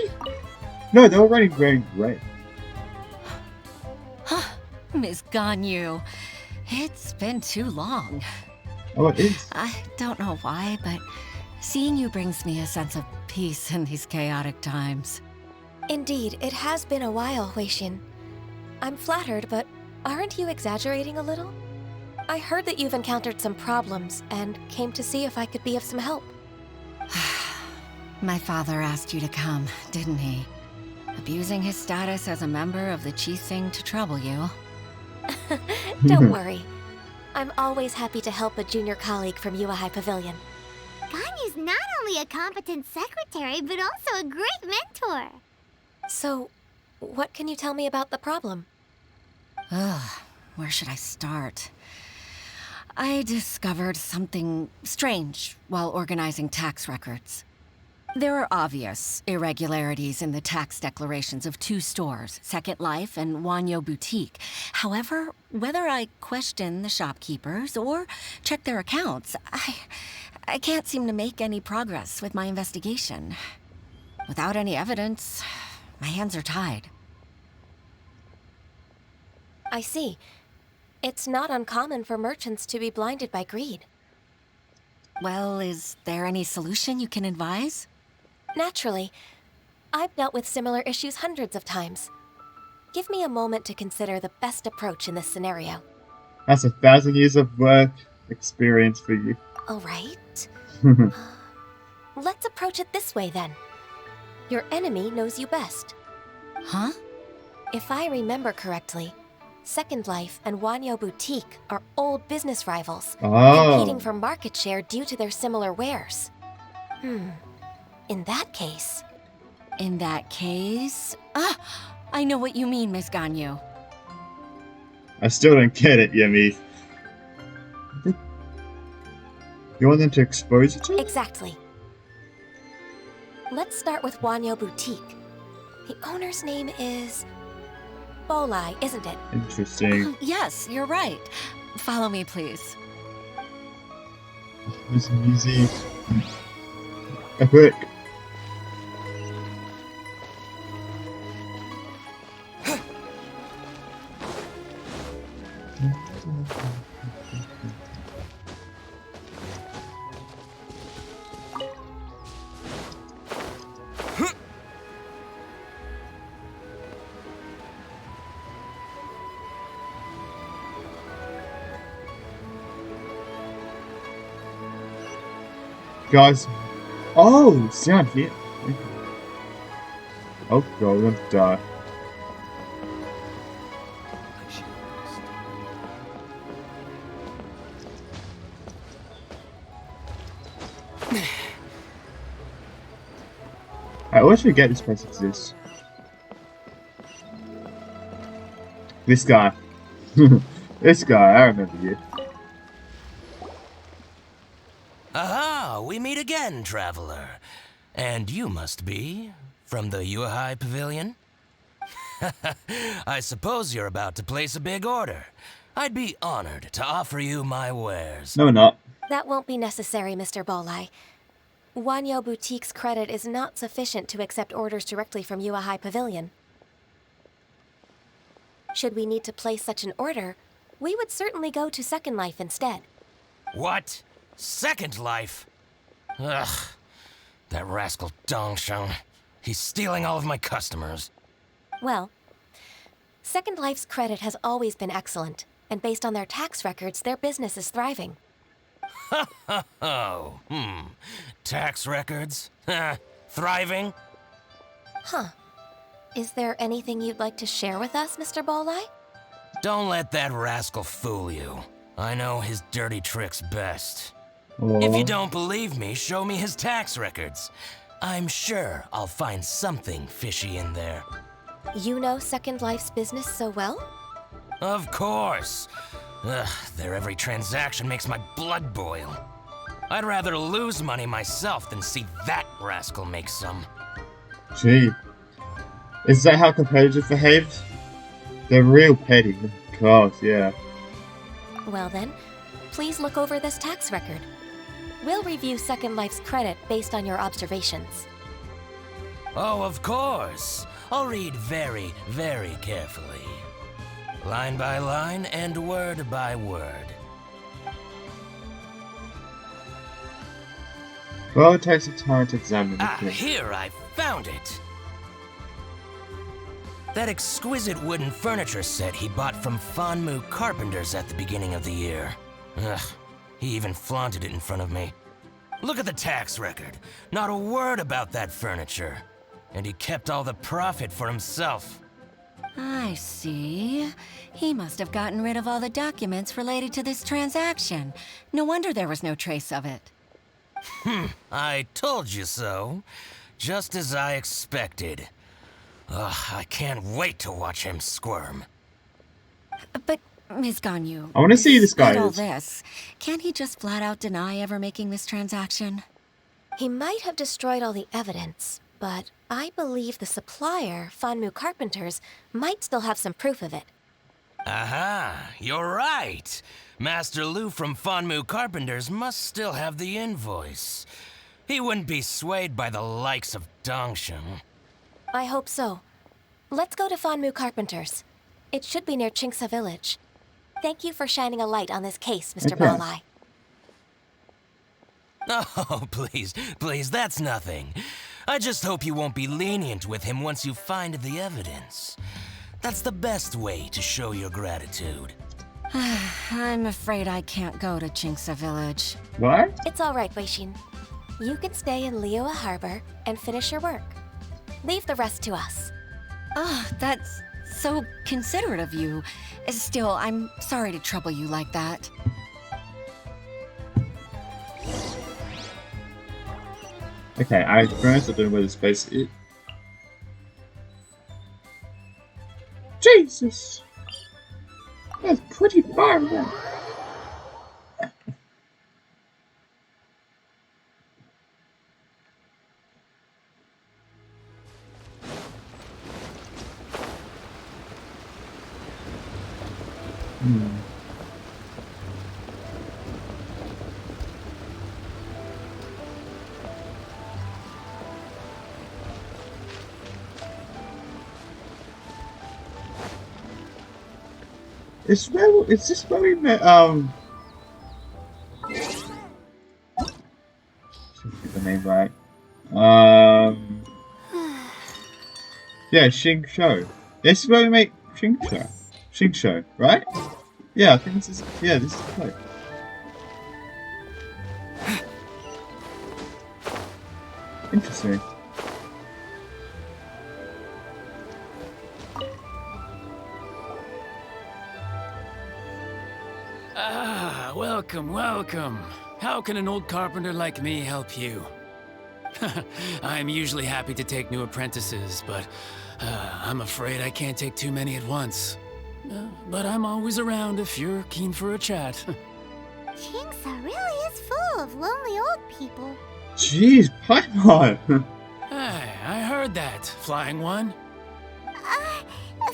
No, they were running wearing red. Miss Ganyu, it's been too long. Oh, it is. I don't know why, but seeing you brings me a sense of peace in these chaotic times. Indeed, it has been a while, Huixin. I'm flattered, but aren't you exaggerating a little? I heard that you've encountered some problems and came to see if I could be of some help. My father asked you to come, didn't he? Abusing his status as a member of the Qixing to trouble you. Don't worry. I'm always happy to help a junior colleague from Yuehai Pavilion. Ganyu's not only a competent secretary, but also a great mentor. So, what can you tell me about the problem? Ugh, where should I start? I discovered something strange while organizing tax records. There are obvious irregularities in the tax declarations of two stores, Second Life and Wanyo Boutique. However, whether I question the shopkeepers or check their accounts, I can't seem to make any progress with my investigation. Without any evidence, my hands are tied. I see. It's not uncommon for merchants to be blinded by greed. Well, is there any solution you can advise? Naturally. I've dealt with similar issues hundreds of times. Give me a moment to consider the best approach in this scenario. That's 1,000 years of work experience for you. All right. Let's approach it this way then. Your enemy knows you best. Huh? If I remember correctly, Second Life and Wanyo Boutique are old business rivals, competing for market share due to their similar wares. In that case... I know what you mean, Miss Ganyu. I still don't get it, Yemi. You want them to expose it? Exactly. Let's start with Wanyo Boutique. The owner's name is... Bolai, isn't it? Interesting. Yes, you're right. Follow me, please. This music. Epic. Guys, oh, it's down here. Oh god, I'm gonna die. I always forget this place exists. This guy. This guy, I remember you. Aha! We meet again, traveler. And you must be from the Yuehai Pavilion? I suppose you're about to place a big order. I'd be honored to offer you my wares. No, we're not. That won't be necessary, Mr. Bolai. Wanyo Boutique's credit is not sufficient to accept orders directly from Yuehai Pavilion. Should we need to place such an order, we would certainly go to Second Life instead. What? Second Life? Ugh. That rascal Dongsheng. He's stealing all of my customers. Well, Second Life's credit has always been excellent, and based on their tax records, their business is thriving. Oh, tax records? Thriving? Huh. Is there anything you'd like to share with us, Mr. Bolai? Don't let that rascal fool you. I know his dirty tricks best. Aww. If you don't believe me, show me his tax records. I'm sure I'll find something fishy in there. You know Second Life's business so well? Of course. Ugh, their every transaction makes my blood boil. I'd rather lose money myself than see that rascal make some. Gee. Is that how competitors behave? They're real petty. God, yeah. Well then, please look over this tax record. We'll review Second Life's credit based on your observations. Oh, of course. I'll read very, very carefully. Line by line and word by word. Well, it takes some time to examine the thing. Here, I found it. That exquisite wooden furniture set he bought from Fanmu Carpenters at the beginning of the year. Ugh, he even flaunted it in front of me. Look at the tax record. Not a word about that furniture. And he kept all the profit for himself. I see. He must have gotten rid of all the documents related to this transaction. No wonder there was no trace of it. I told you so. Just as I expected. Ugh, I can't wait to watch him squirm. But, Ms. Ganyu, I want to see who this guy despite all is. this, can't he just flat out deny ever making this transaction? He might have destroyed all the evidence, but I believe the supplier, Fanmu Carpenters, might still have some proof of it. Aha, you're right. Master Lu from Fanmu Carpenters must still have the invoice. He wouldn't be swayed by the likes of Dongsheng. I hope so. Let's go to Fanmu Carpenters. It should be near Chingsa Village. Thank you for shining a light on this case, Mr. Okay. Balai. Oh, please, please, that's nothing. I just hope you won't be lenient with him once you find the evidence. That's the best way to show your gratitude. I'm afraid I can't go to Chingsa Village. What? It's all right, Weishin. You can stay in Liyue Harbor and finish your work. Leave the rest to us. Oh, that's so considerate of you. Still, I'm sorry to trouble you like that. Okay, I don't know where this place is. Jesus! That's pretty far away. Is this where we met, should get the name right. Yeah, Xing Shou. This is where we make Xing Shou, right? Yeah, I think this is, this is the place. Interesting. Ah, welcome, welcome. How can an old carpenter like me help you? I'm usually happy to take new apprentices, but I'm afraid I can't take too many at once. But I'm always around if you're keen for a chat. Chingsa really is full of lonely old people. Jeez, Paimon! Hey, I heard that, Flying One.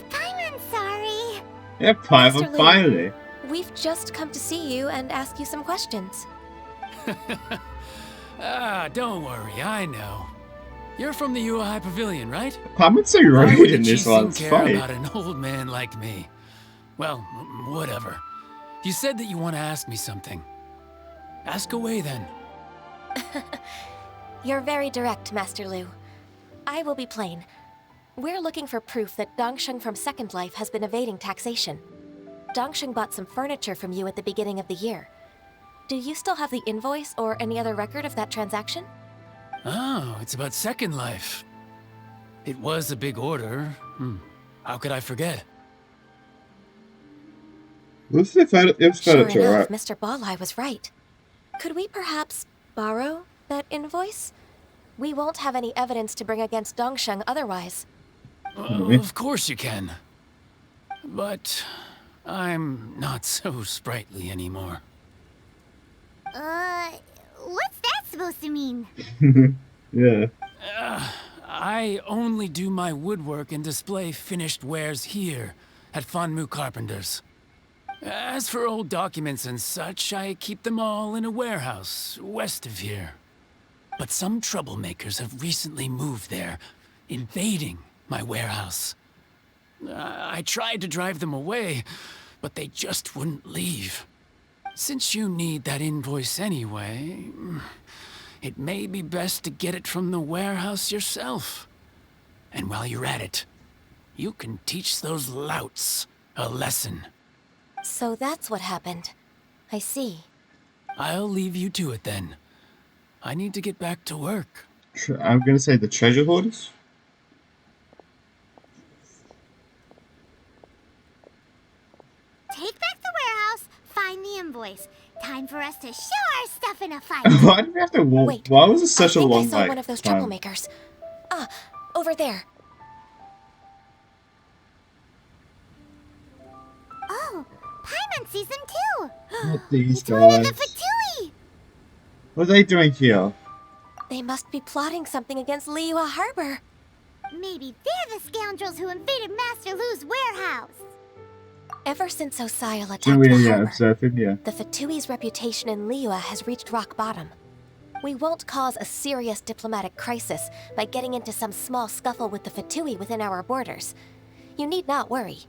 Paimon's sorry. Yeah, Mr. Paimon, Lu. finally. We've just come to see you and ask you some questions. Don't worry, I know. You're from the Yuehai Pavilion, right? Paimon's so Why rude would in the this Qixing one, it's care funny. about an old man like me? Well, whatever. You said that you want to ask me something. Ask away then. You're very direct, Master Lu. I will be plain. We're looking for proof that Dongsheng from Second Life has been evading taxation. Dongsheng bought some furniture from you at the beginning of the year. Do you still have the invoice or any other record of that transaction? Oh, it's about Second Life. It was a big order. How could I forget? What's the Sure furniture, enough, right? Mr. Balai was right. Could we perhaps borrow that invoice? We won't have any evidence to bring against Dongsheng otherwise. Of course you can. But I'm not so sprightly anymore. What's that supposed to mean? Yeah. I only do my woodwork and display finished wares here at Fanmu Carpenters. As for old documents and such, I keep them all in a warehouse west of here. But some troublemakers have recently moved there, invading my warehouse. I tried to drive them away, but they just wouldn't leave. Since you need that invoice anyway, it may be best to get it from the warehouse yourself. And while you're at it, you can teach those louts a lesson. So that's what happened. I see. I'll leave you to it then. I need to get back to work. I'm gonna say the treasure hoarders. Take back the warehouse, find the invoice. Time for us to show our stuff in a fight. Why did we have to walk? Wait, Why was it such a I think long I saw like, one of those time? troublemakers. Ah, over there. Oh, Paimon sees them too. Not these It's one of guys. the Fatui. What are they doing here? They must be plotting something against Liyue Harbor. Maybe they're the scoundrels who invaded Master Lu's warehouse. Ever since Osial attacked Do we the harbor, observe him? Yeah. the Fatui's reputation in Liyue has reached rock bottom. We won't cause a serious diplomatic crisis by getting into some small scuffle with the Fatui within our borders. You need not worry.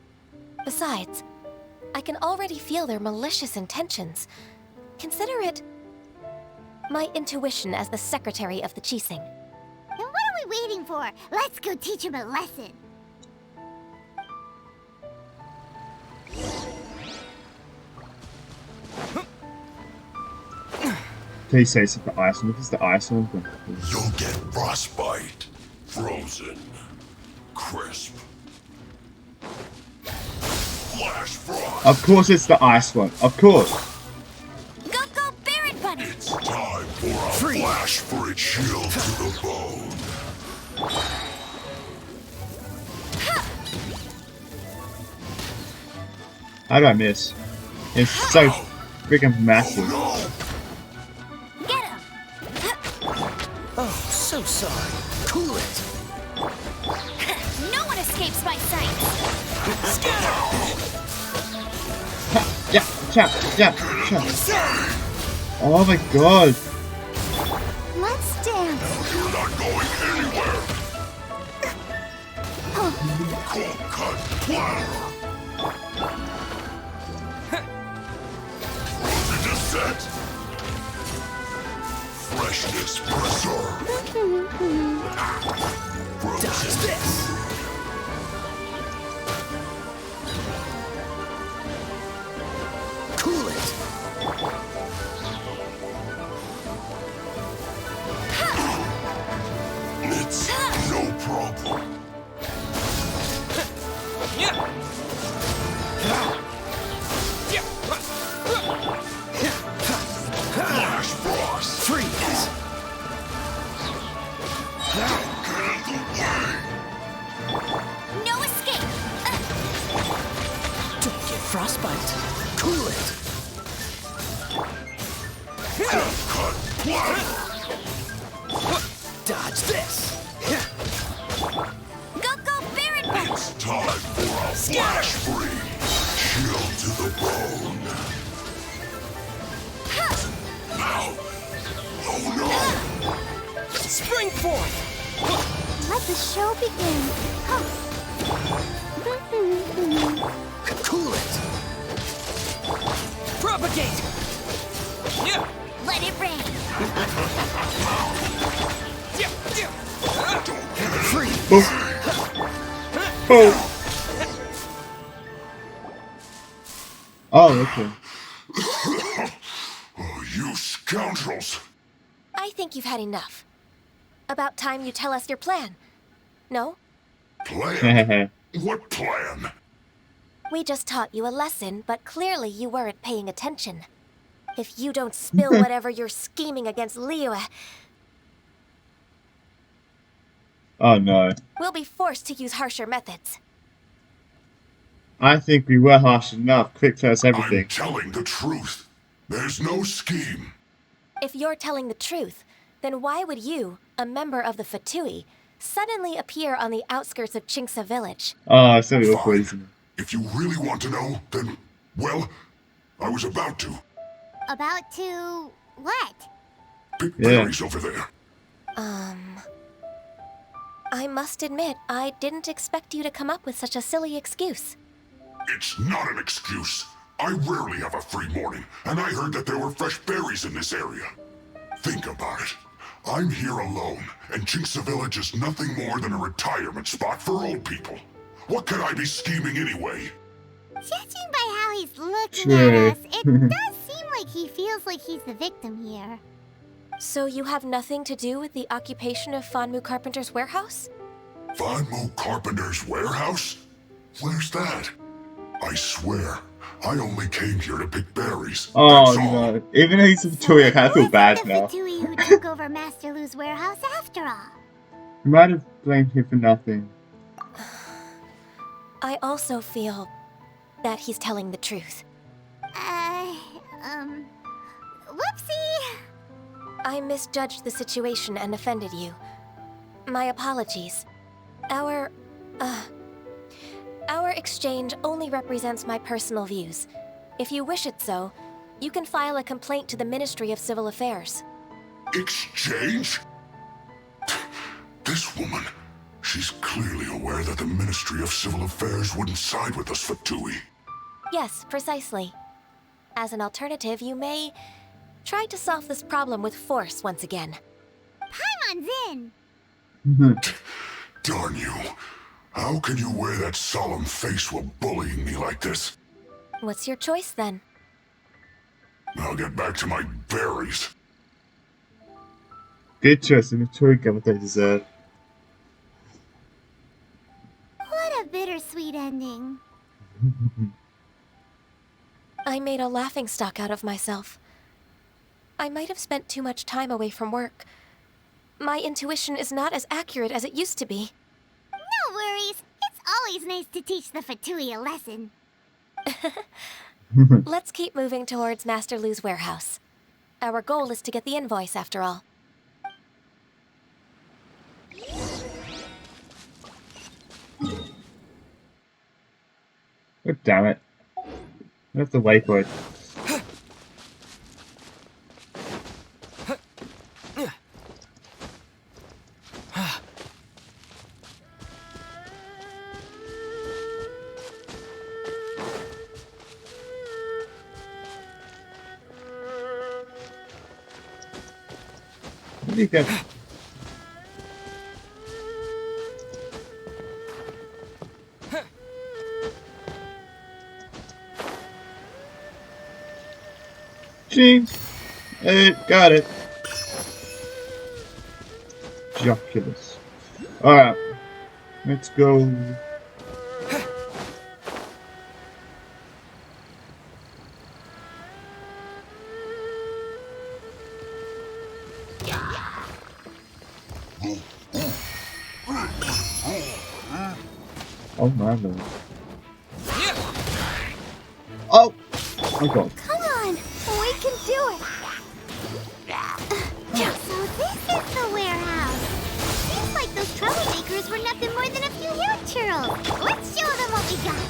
Besides, I can already feel their malicious intentions. Consider it my intuition as the secretary of the Qixing. Then what are we waiting for? Let's go teach him a lesson. Please say it's the ice one. If it's the ice one, then You'll get frostbite. Frozen. Crisp. Flash frost. of course it's the ice one. Of course. Go, go, Barret Bunny! It's time for a flash for its shield to the bone. How do I miss? It's so freaking massive. Get him! Oh, so sorry. Cool it. No one escapes my sight! Yeah, chap. Oh my god. Let's dance! You're not going anywhere. Cold cut platter. Frozen descent. Freshness preserved. Frozen. This. Cool it. It's no problem. Flash frost. Freeze. Get in the way. No escape! Don't get frostbite. Cool it. Cut platter. Dodge this. Go, go, Barret Bunny! It's time for a flash free. Shield to the bone. Now. Oh no. Spring forth. Let the show begin. Cool it. Propagate. Yeah. Let it rain! Freeze. Oh. Oh, okay. Oh, you scoundrels. I think you've had enough. About time you tell us your plan. No? Plan? What plan? We just taught you a lesson, but clearly you weren't paying attention. If you don't spill whatever you're scheming against Liyue, Oh no. we'll be forced to use harsher methods. I think we were harsh enough. Quick tell us everything. I'm telling the truth. There's no scheme. If you're telling the truth, then why would you, a member of the Fatui, suddenly appear on the outskirts of Qingce village? Oh, it's so awkward, isn't it? If you really want to know, then Well, I was about to. About to what? Pick berries over there. I must admit, I didn't expect you to come up with such a silly excuse. It's not an excuse. I rarely have a free morning, and I heard that there were fresh berries in this area. Think about it. I'm here alone, and Jinxa Village is nothing more than a retirement spot for old people. What could I be scheming anyway? Judging by how he's looking at us, it does seem like he feels like he's the victim here. So you have nothing to do with the occupation of Fanmu Carpenter's warehouse? Fanmu Carpenter's warehouse? Where's that? I swear, I only came here to pick berries. Oh no. Even though he's a Fatui, I kind of feel bad now. Fatui who took over Master Lu's warehouse after all. You might have blamed him for nothing. I also feel that he's telling the truth. Whoopsie! I misjudged the situation and offended you. My apologies. Our exchange only represents my personal views. If you wish it so, you can file a complaint to the Ministry of Civil Affairs. Exchange? This woman, she's clearly aware that the Ministry of Civil Affairs wouldn't side with us, Fatui. Yes, precisely. As an alternative, you may try to solve this problem with force once again. Paimon's in! Darn you. How can you wear that solemn face while bullying me like this? What's your choice, then? I'll get back to my berries. Good choice, and Fatui get what they deserve. What a bittersweet ending. I made a laughingstock out of myself. I might have spent too much time away from work. My intuition is not as accurate as it used to be. No worries. It's always nice to teach the Fatui a lesson. Let's keep moving towards Master Lu's warehouse. Our goal is to get the invoice, after all. Oh, damn it. I have to wait for it. Where do you go? Ching! Got it. Joculus. Alright. Let's go. Oh my lord. Oh! Oh god. Come on! We can do it! So this is the warehouse. Seems like those troublemakers were nothing more than a few hill churls. Let's show them what we got.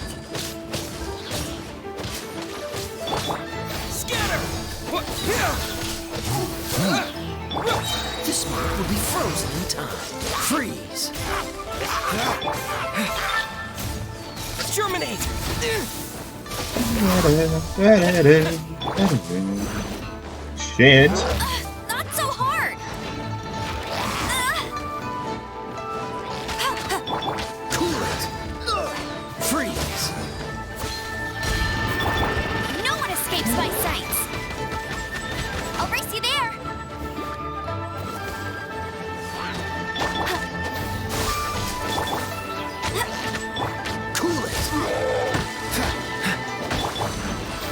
Scatter! This one will be frozen in time. Freeze! Germinate! Shit. Not so hard! Cool it! Freeze! No one escapes my sights! I'll race you there! Cool it!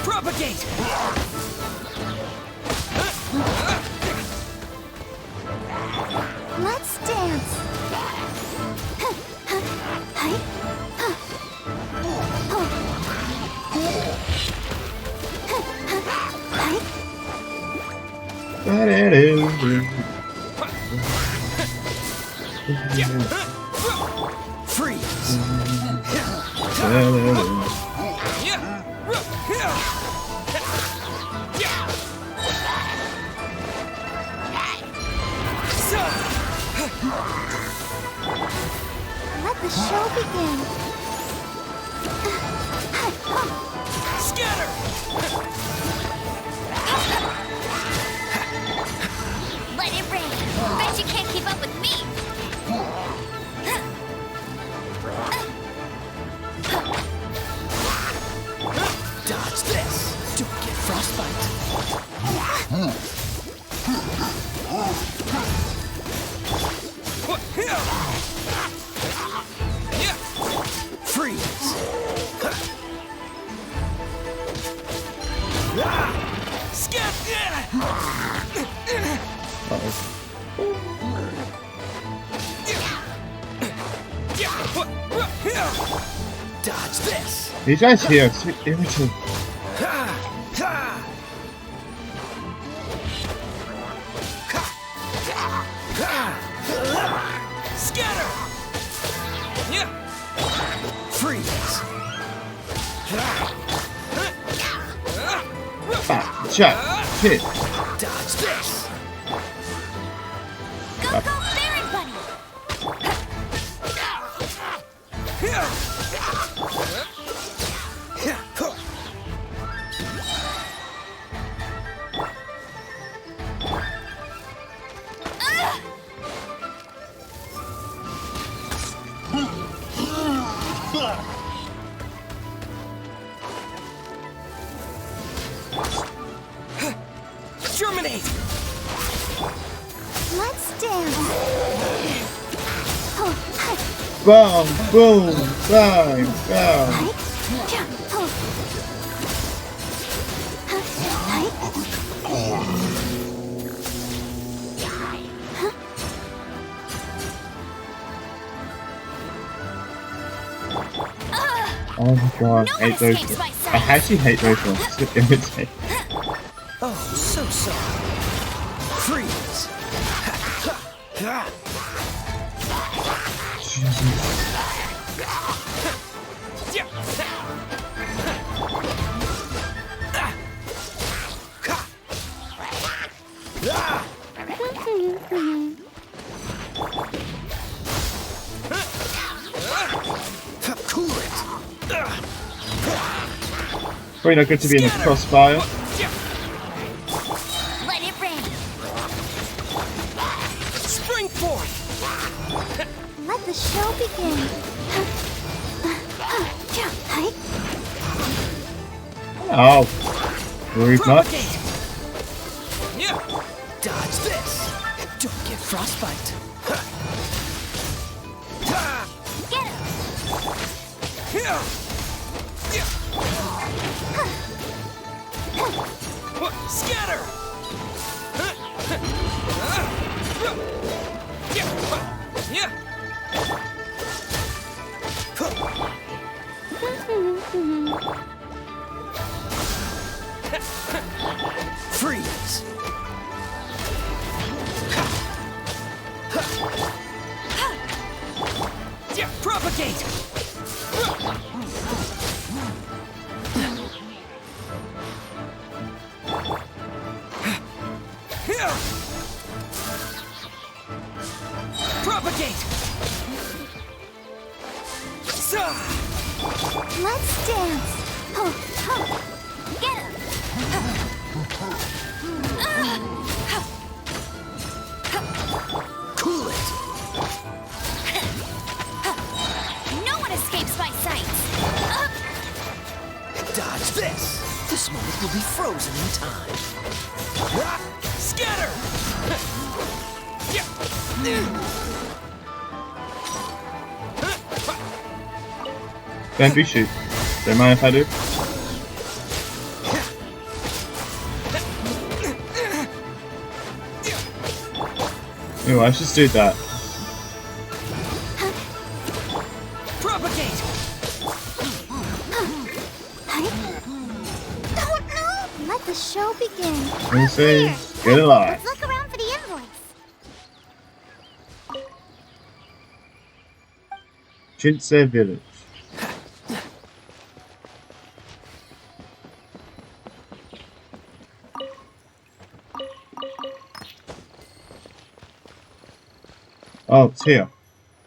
Propagate! Let's dance. Freeze! Let the show begin. Scatter! Let it rain. Bet you can't keep up with me. Dodge this. Don't get frostbite. Freeze. Dodge this. These guys here are so irritating. Scatter! Freeze. Back, shot, hit. Dodge this. Go, go, Baron Bunny! Germinate! Let's dance. Oh, hi. Boom, boom, bang, bang. Oh my god, I hate those. I actually hate those ones. They're irritating. Oh, so sorry. Freeze. Cool it. Probably not good to be in the crossfire. Let it rain. Spring forth! Let the show begin. Oh, rude much. Dodge this. Don't get frostbite. Get him. Scatter! Freeze. Propagate! Propagate! Let's dance. Get him. Cool it. No one escapes my sight. Dodge this. This moment will be frozen in time. Scatter! Don't be shoot. Don't mind if I do. Ooh, I should do that. Propagate! Oh no! Let the show begin. Let me see. Get alive. Let's look around for the invoice. Chinsei Village. Oh, it's here.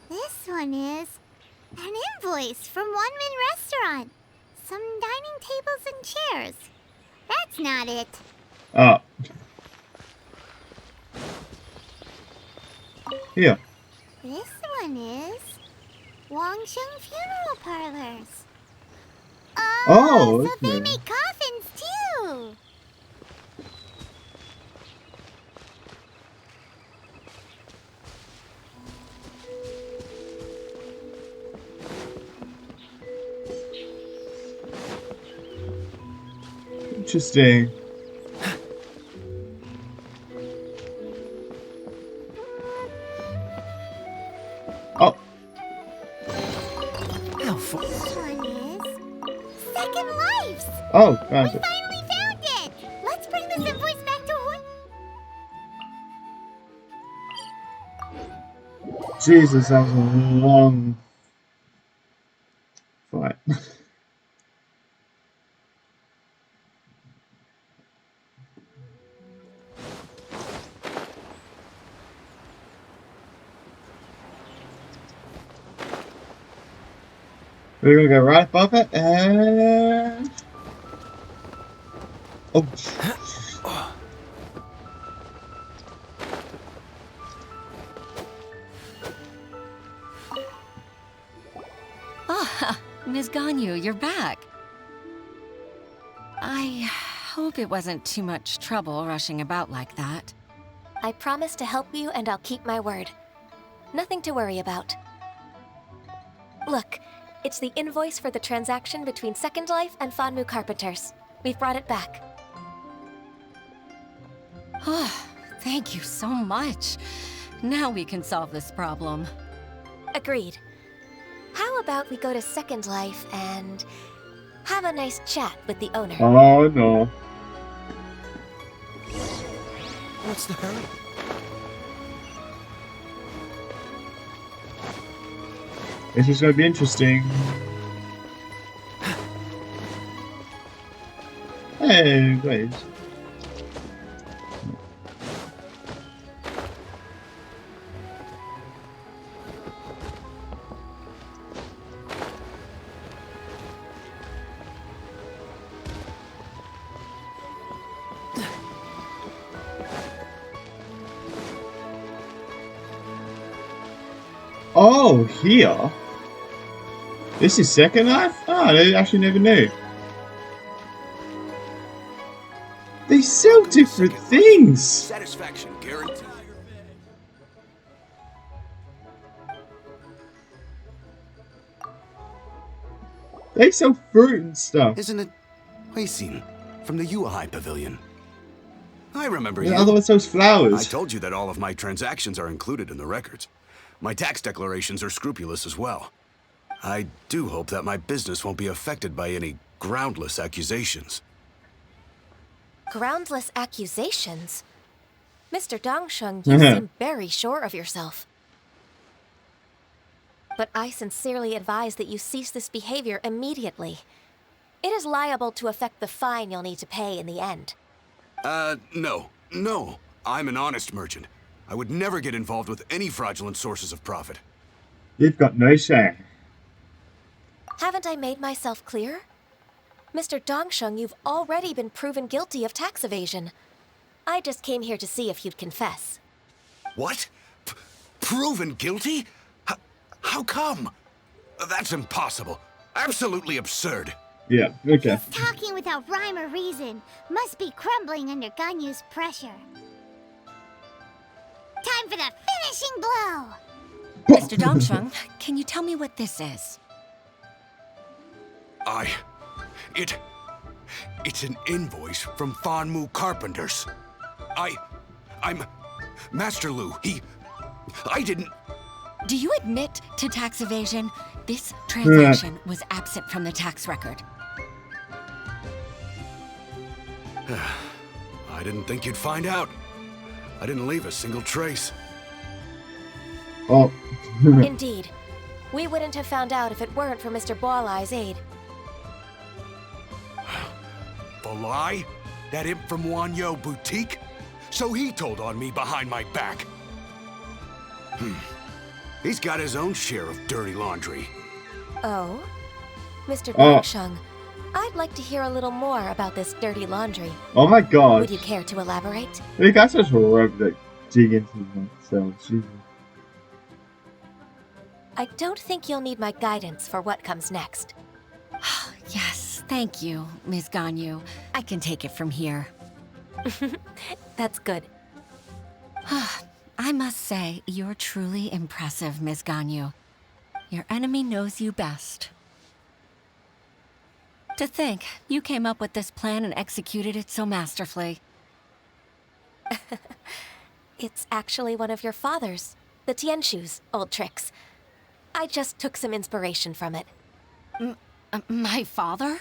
This one is an invoice from One Man Restaurant. Some dining tables and chairs. That's not it. Oh. Here. This one is Wangsheng Funeral Parlors. Oh, so they okay. make coffins too. Interesting. Oh. This one is Second Lives. Oh, found We it. finally found it. Let's bring this invoice back to Jesus, that was a long fight. We're gonna go right above it and oh. Ah, Ms. Ganyu, you're back. I hope it wasn't too much trouble rushing about like that. I promise to help you and I'll keep my word. Nothing to worry about. Look, it's the invoice for the transaction between Second Life and Fanmu Carpenters. We've brought it back. Oh, thank you so much. Now we can solve this problem. Agreed. How about we go to Second Life and have a nice chat with the owner? Oh no. What's the hurry? This is gonna be interesting. Hey, wait. Oh, here? This is Second Life? Oh, I actually never knew. They sell different things! Satisfaction guaranteed. They sell fruit and stuff. Isn't it Huixin from the Yuehai Pavilion? I remember The you. other one sells flowers. I told you that all of my transactions are included in the records. My tax declarations are scrupulous as well. I do hope that my business won't be affected by any groundless accusations. Groundless accusations? Mr. Dongsheng, you seem very sure of yourself. But I sincerely advise that you cease this behavior immediately. It is liable to affect the fine you'll need to pay in the end. No. I'm an honest merchant. I would never get involved with any fraudulent sources of profit. You've got no shame. Haven't I made myself clear? Mr. Dongsheng, you've already been proven guilty of tax evasion. I just came here to see if you'd confess. What? Proven guilty? How come? That's impossible. Absolutely absurd. Yeah, okay. talking without rhyme or reason. Must be crumbling under Ganyu's pressure. Time for the finishing blow! Mr. Dongsheng, can you tell me what this is? It's an invoice from Fanmu Carpenters. I'm Master Lu. I didn't... Do you admit to tax evasion? This transaction was absent from the tax record. I didn't think you'd find out. I didn't leave a single trace. Oh. Indeed. We wouldn't have found out if it weren't for Mr. Boalai's aid. Balai? That imp from Wanyo Boutique? So he told on me behind my back. He's got his own share of dirty laundry. Oh? Mr. Oh. Guangsheng, I'd like to hear a little more about this dirty laundry. Oh my god. Would you care to elaborate? You guys just love like dig into themselves. Jesus. I don't think you'll need my guidance for what comes next. Yes, thank you, Ms. Ganyu. I can take it from here. That's good. I must say, you're truly impressive, Ms. Ganyu. Your enemy knows you best. To think, you came up with this plan and executed it so masterfully. It's actually one of your father's, the Tianshu's, old tricks. I just took some inspiration from it. My father?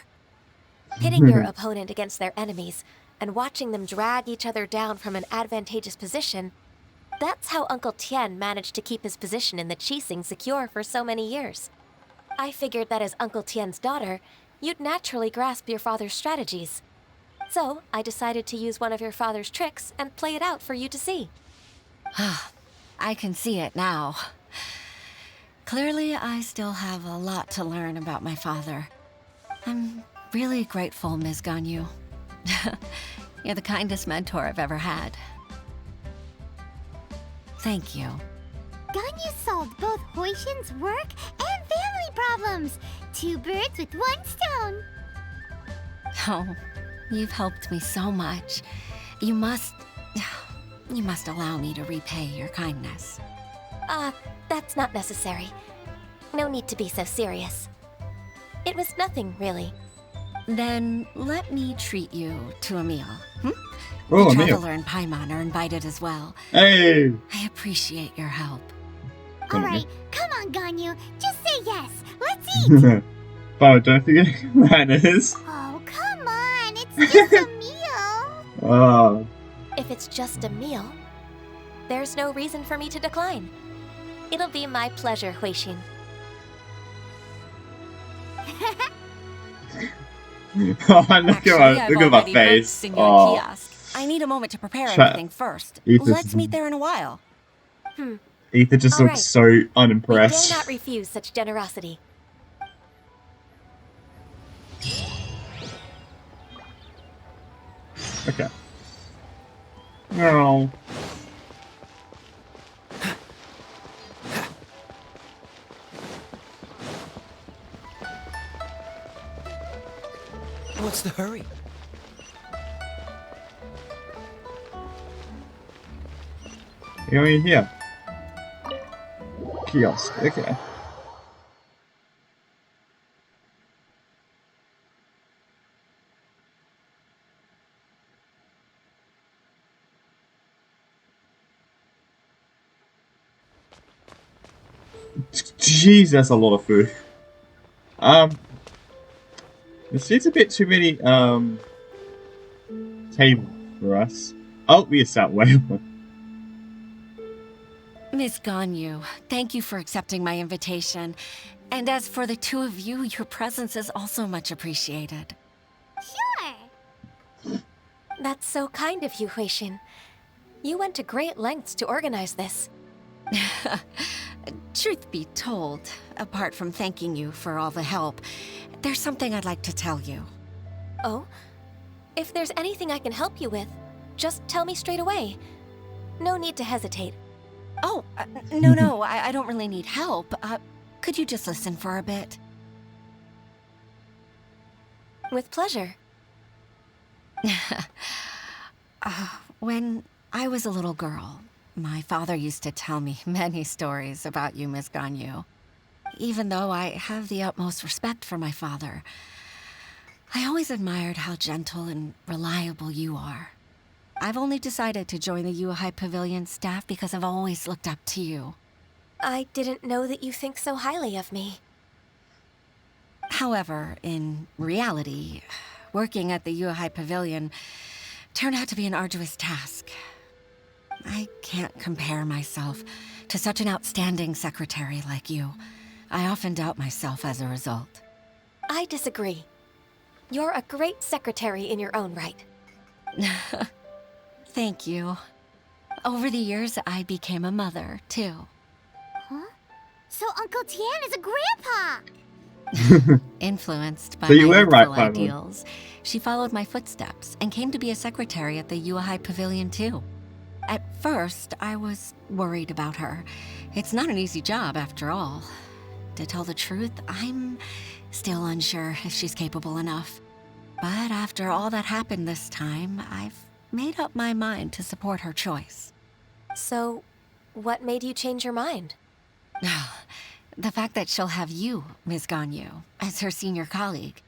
Pitting your opponent against their enemies and watching them drag each other down from an advantageous position, that's how Uncle Tian managed to keep his position in the Qixing secure for so many years. I figured that as Uncle Tian's daughter, you'd naturally grasp your father's strategies. So, I decided to use one of your father's tricks and play it out for you to see. I can see it now. Clearly, I still have a lot to learn about my father. I'm really grateful, Ms. Ganyu. You're the kindest mentor I've ever had. Thank you. Ganyu solved both Huixin's work and family problems. 2 birds with 1 stone. Oh, you've helped me so much. You must allow me to repay your kindness. That's not necessary. No need to be so serious. It was nothing, really. Then let me treat you to a meal. Oh, the a meal. Traveler and Paimon are invited as well. Hey! I appreciate your help. Alright, come on, Ganyu. Just say yes. Let's eat. Oh, don't forget manners. Oh, come on. It's just a meal. Oh. If it's just a meal, there's no reason for me to decline. It'll be my pleasure, Huixin. Oh, look at my face. Oh. I need a moment to prepare Tra- everything first. Ethan's- Let's meet there in a while. Ethan just All looks right. so We dare unimpressed. not refuse such generosity. Okay. No. What's the hurry? You're in here. Kiosk, okay. Jeez, that's a lot of food. This is a bit too many, table for us. Oh, we sat way. Miss Ganyu, thank you for accepting my invitation. And as for the two of you, your presence is also much appreciated. Sure. That's so kind of you, Huixin. You went to great lengths to organize this. Truth be told, apart from thanking you for all the help, there's something I'd like to tell you. Oh? If there's anything I can help you with, just tell me straight away. No need to hesitate. Oh, no, I don't really need help. Could you just listen for a bit? With pleasure. When I was a little girl, my father used to tell me many stories about you, Miss Ganyu. Even though I have the utmost respect for my father, I always admired how gentle and reliable you are. I've only decided to join the Yuehai Pavilion staff because I've always looked up to you. I didn't know that you think so highly of me. However, in reality, working at the Yuehai Pavilion turned out to be an arduous task. I can't compare myself to such an outstanding secretary like you. I often doubt myself as a result. I disagree. You're a great secretary in your own right. Thank you. Over the years, I became a mother, too. Huh? So Uncle Tian is a grandpa! Influenced by So you my were right, youthful Paimon. ideals, she followed my footsteps and came to be a secretary at the Yuehai Pavilion too. At first, I was worried about her. It's not an easy job, after all. To tell the truth, I'm still unsure if she's capable enough. But after all that happened this time, I've made up my mind to support her choice. So, what made you change your mind? The fact that she'll have you, Ms. Ganyu, as her senior colleague.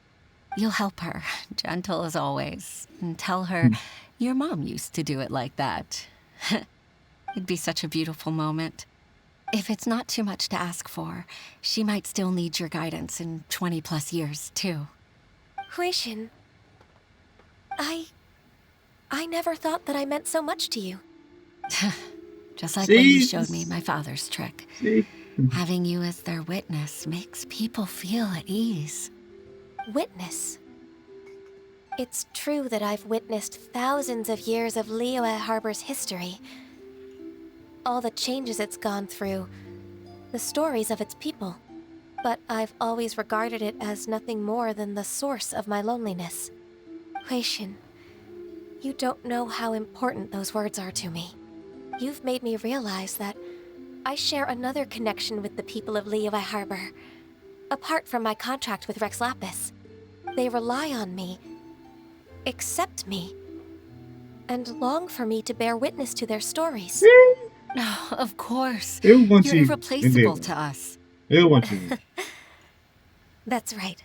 You'll help her, gentle as always, and tell her your mom used to do it like that. It'd be such a beautiful moment. If it's not too much to ask for, she might still need your guidance in 20+ years, too. Huixin, I never thought that I meant so much to you. Just like when you showed me my father's trick. Having you as their witness makes people feel at ease. Witness? It's true that I've witnessed thousands of years of Liyue Harbor's history. All the changes it's gone through, the stories of its people. But I've always regarded it as nothing more than the source of my loneliness. Huixin, you don't know how important those words are to me. You've made me realize that I share another connection with the people of Liyue Harbor. Apart from my contract with Rex Lapis, they rely on me, accept me, and long for me to bear witness to their stories. No, of course. They'll want You're you irreplaceable in to us. They'll want you. That's right.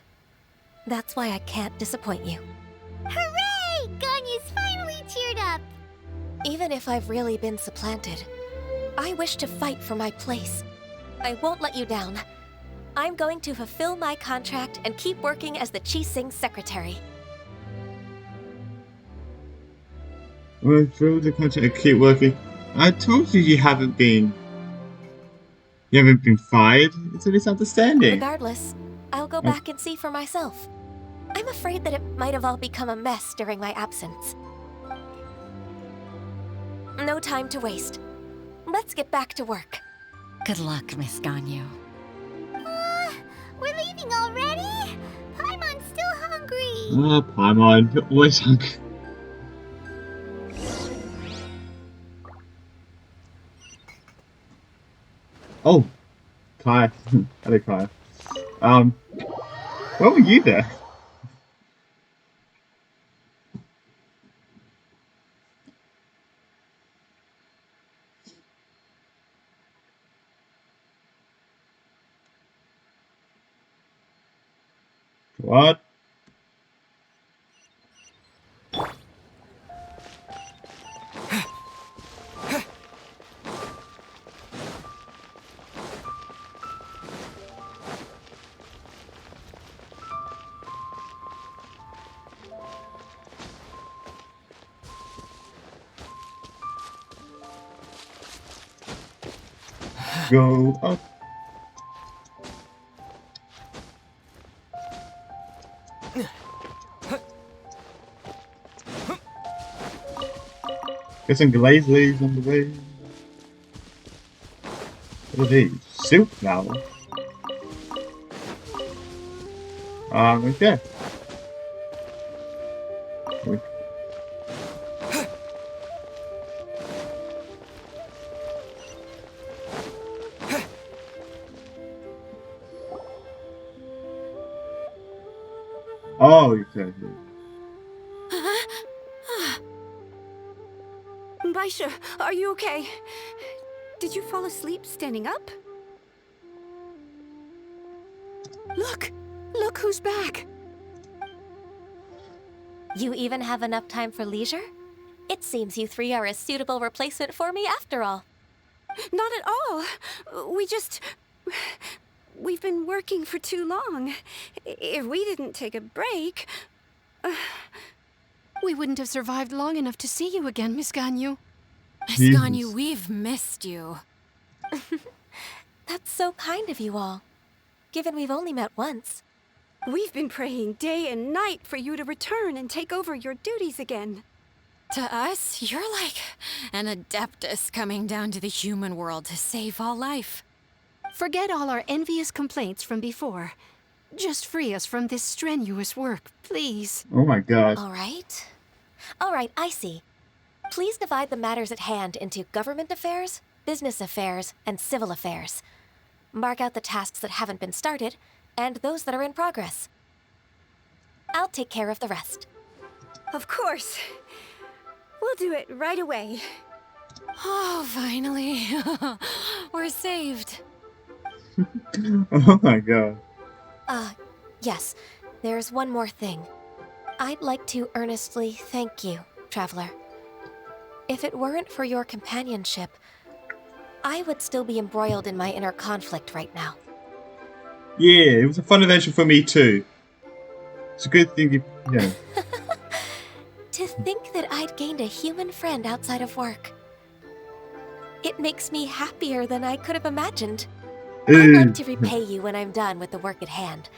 That's why I can't disappoint you. Hooray! Ganyu's finally cheered up! Even if I've really been supplanted, I wish to fight for my place. I won't let you down. I'm going to fulfill my contract and keep working as the Qixing secretary. Well, through the contract, keep working. I told you you haven't been fired. It's a misunderstanding. Regardless, I'll go back and see for myself. I'm afraid that it might have all become a mess during my absence. No time to waste. Let's get back to work. Good luck, Miss Ganyu. We're leaving already? Paimon's still hungry. Ah, Paimon, you're always hungry. Oh, Kai. Hello, Kai. Where were you there? What? Go up. Get some glazed leaves on the way. What are these? Soup now. Okay. Oh, you said it. Baisha, are you okay? Did you fall asleep standing up? Look! Look who's back! You even have enough time for leisure? It seems you three are a suitable replacement for me after all. Not at all. We've been working for too long. If we didn't take a break... We wouldn't have survived long enough to see you again, Miss Ganyu. Miss Ganyu, we've missed you. That's so kind of you all, given we've only met once. We've been praying day and night for you to return and take over your duties again. To us, you're like an adeptus coming down to the human world to save all life. Forget all our envious complaints from before. Just free us from this strenuous work, please. Oh my god. All right. All right, I see. Please divide the matters at hand into government affairs, business affairs, and civil affairs. Mark out the tasks that haven't been started, and those that are in progress. I'll take care of the rest. Of course. We'll do it right away. Oh, finally. We're saved. Oh my god. Yes. There's one more thing. I'd like to earnestly thank you, Traveler. If it weren't for your companionship, I would still be embroiled in my inner conflict right now. Yeah, it was a fun adventure for me too. It's a good thing you... Yeah. To think that I'd gained a human friend outside of work. It makes me happier than I could have imagined. I'd like to repay you when I'm done with the work at hand.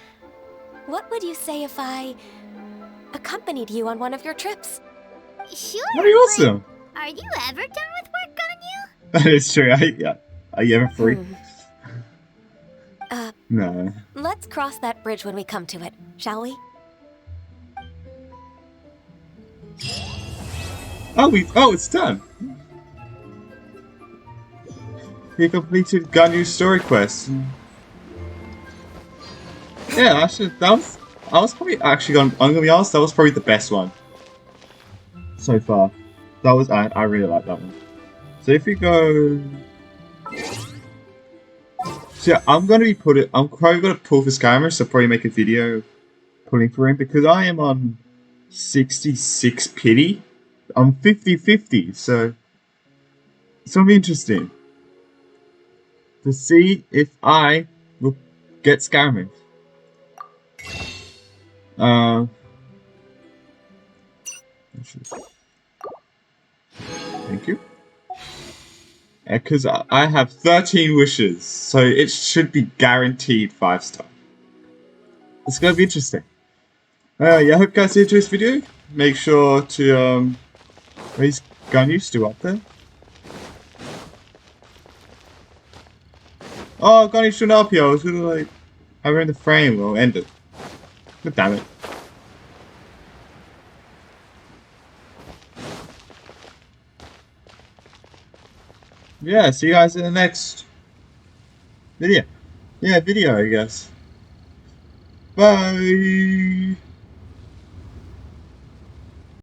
What would you say if I accompanied you on one of your trips? Sure. That'd be awesome. Are you ever done with work, Ganyu? That is true. Are you ever free? No. Let's cross that bridge when we come to it, shall we? Oh, it's done. We completed Ganyu Story Quest. Yeah, actually, I was probably actually I'm gonna be honest, that was probably the best one so far. I really like that one. So if we go, so yeah, I'm probably gonna pull for scammers, so probably make a video pulling for him because I am on 66 pity. I'm 50-50, so it's gonna be interesting to see if I will get scammers. Thank you. Because I have 13 wishes, so it should be guaranteed 5-star. It's gonna be interesting. Yeah, I hope you guys enjoyed this video. Make sure to raise Ganyu still up there. Oh, Ganyu shouldn't up here. I was gonna like have her in the frame. We'll end it. God damn it. Yeah, see you guys in the next video. Yeah, video, I guess. Bye!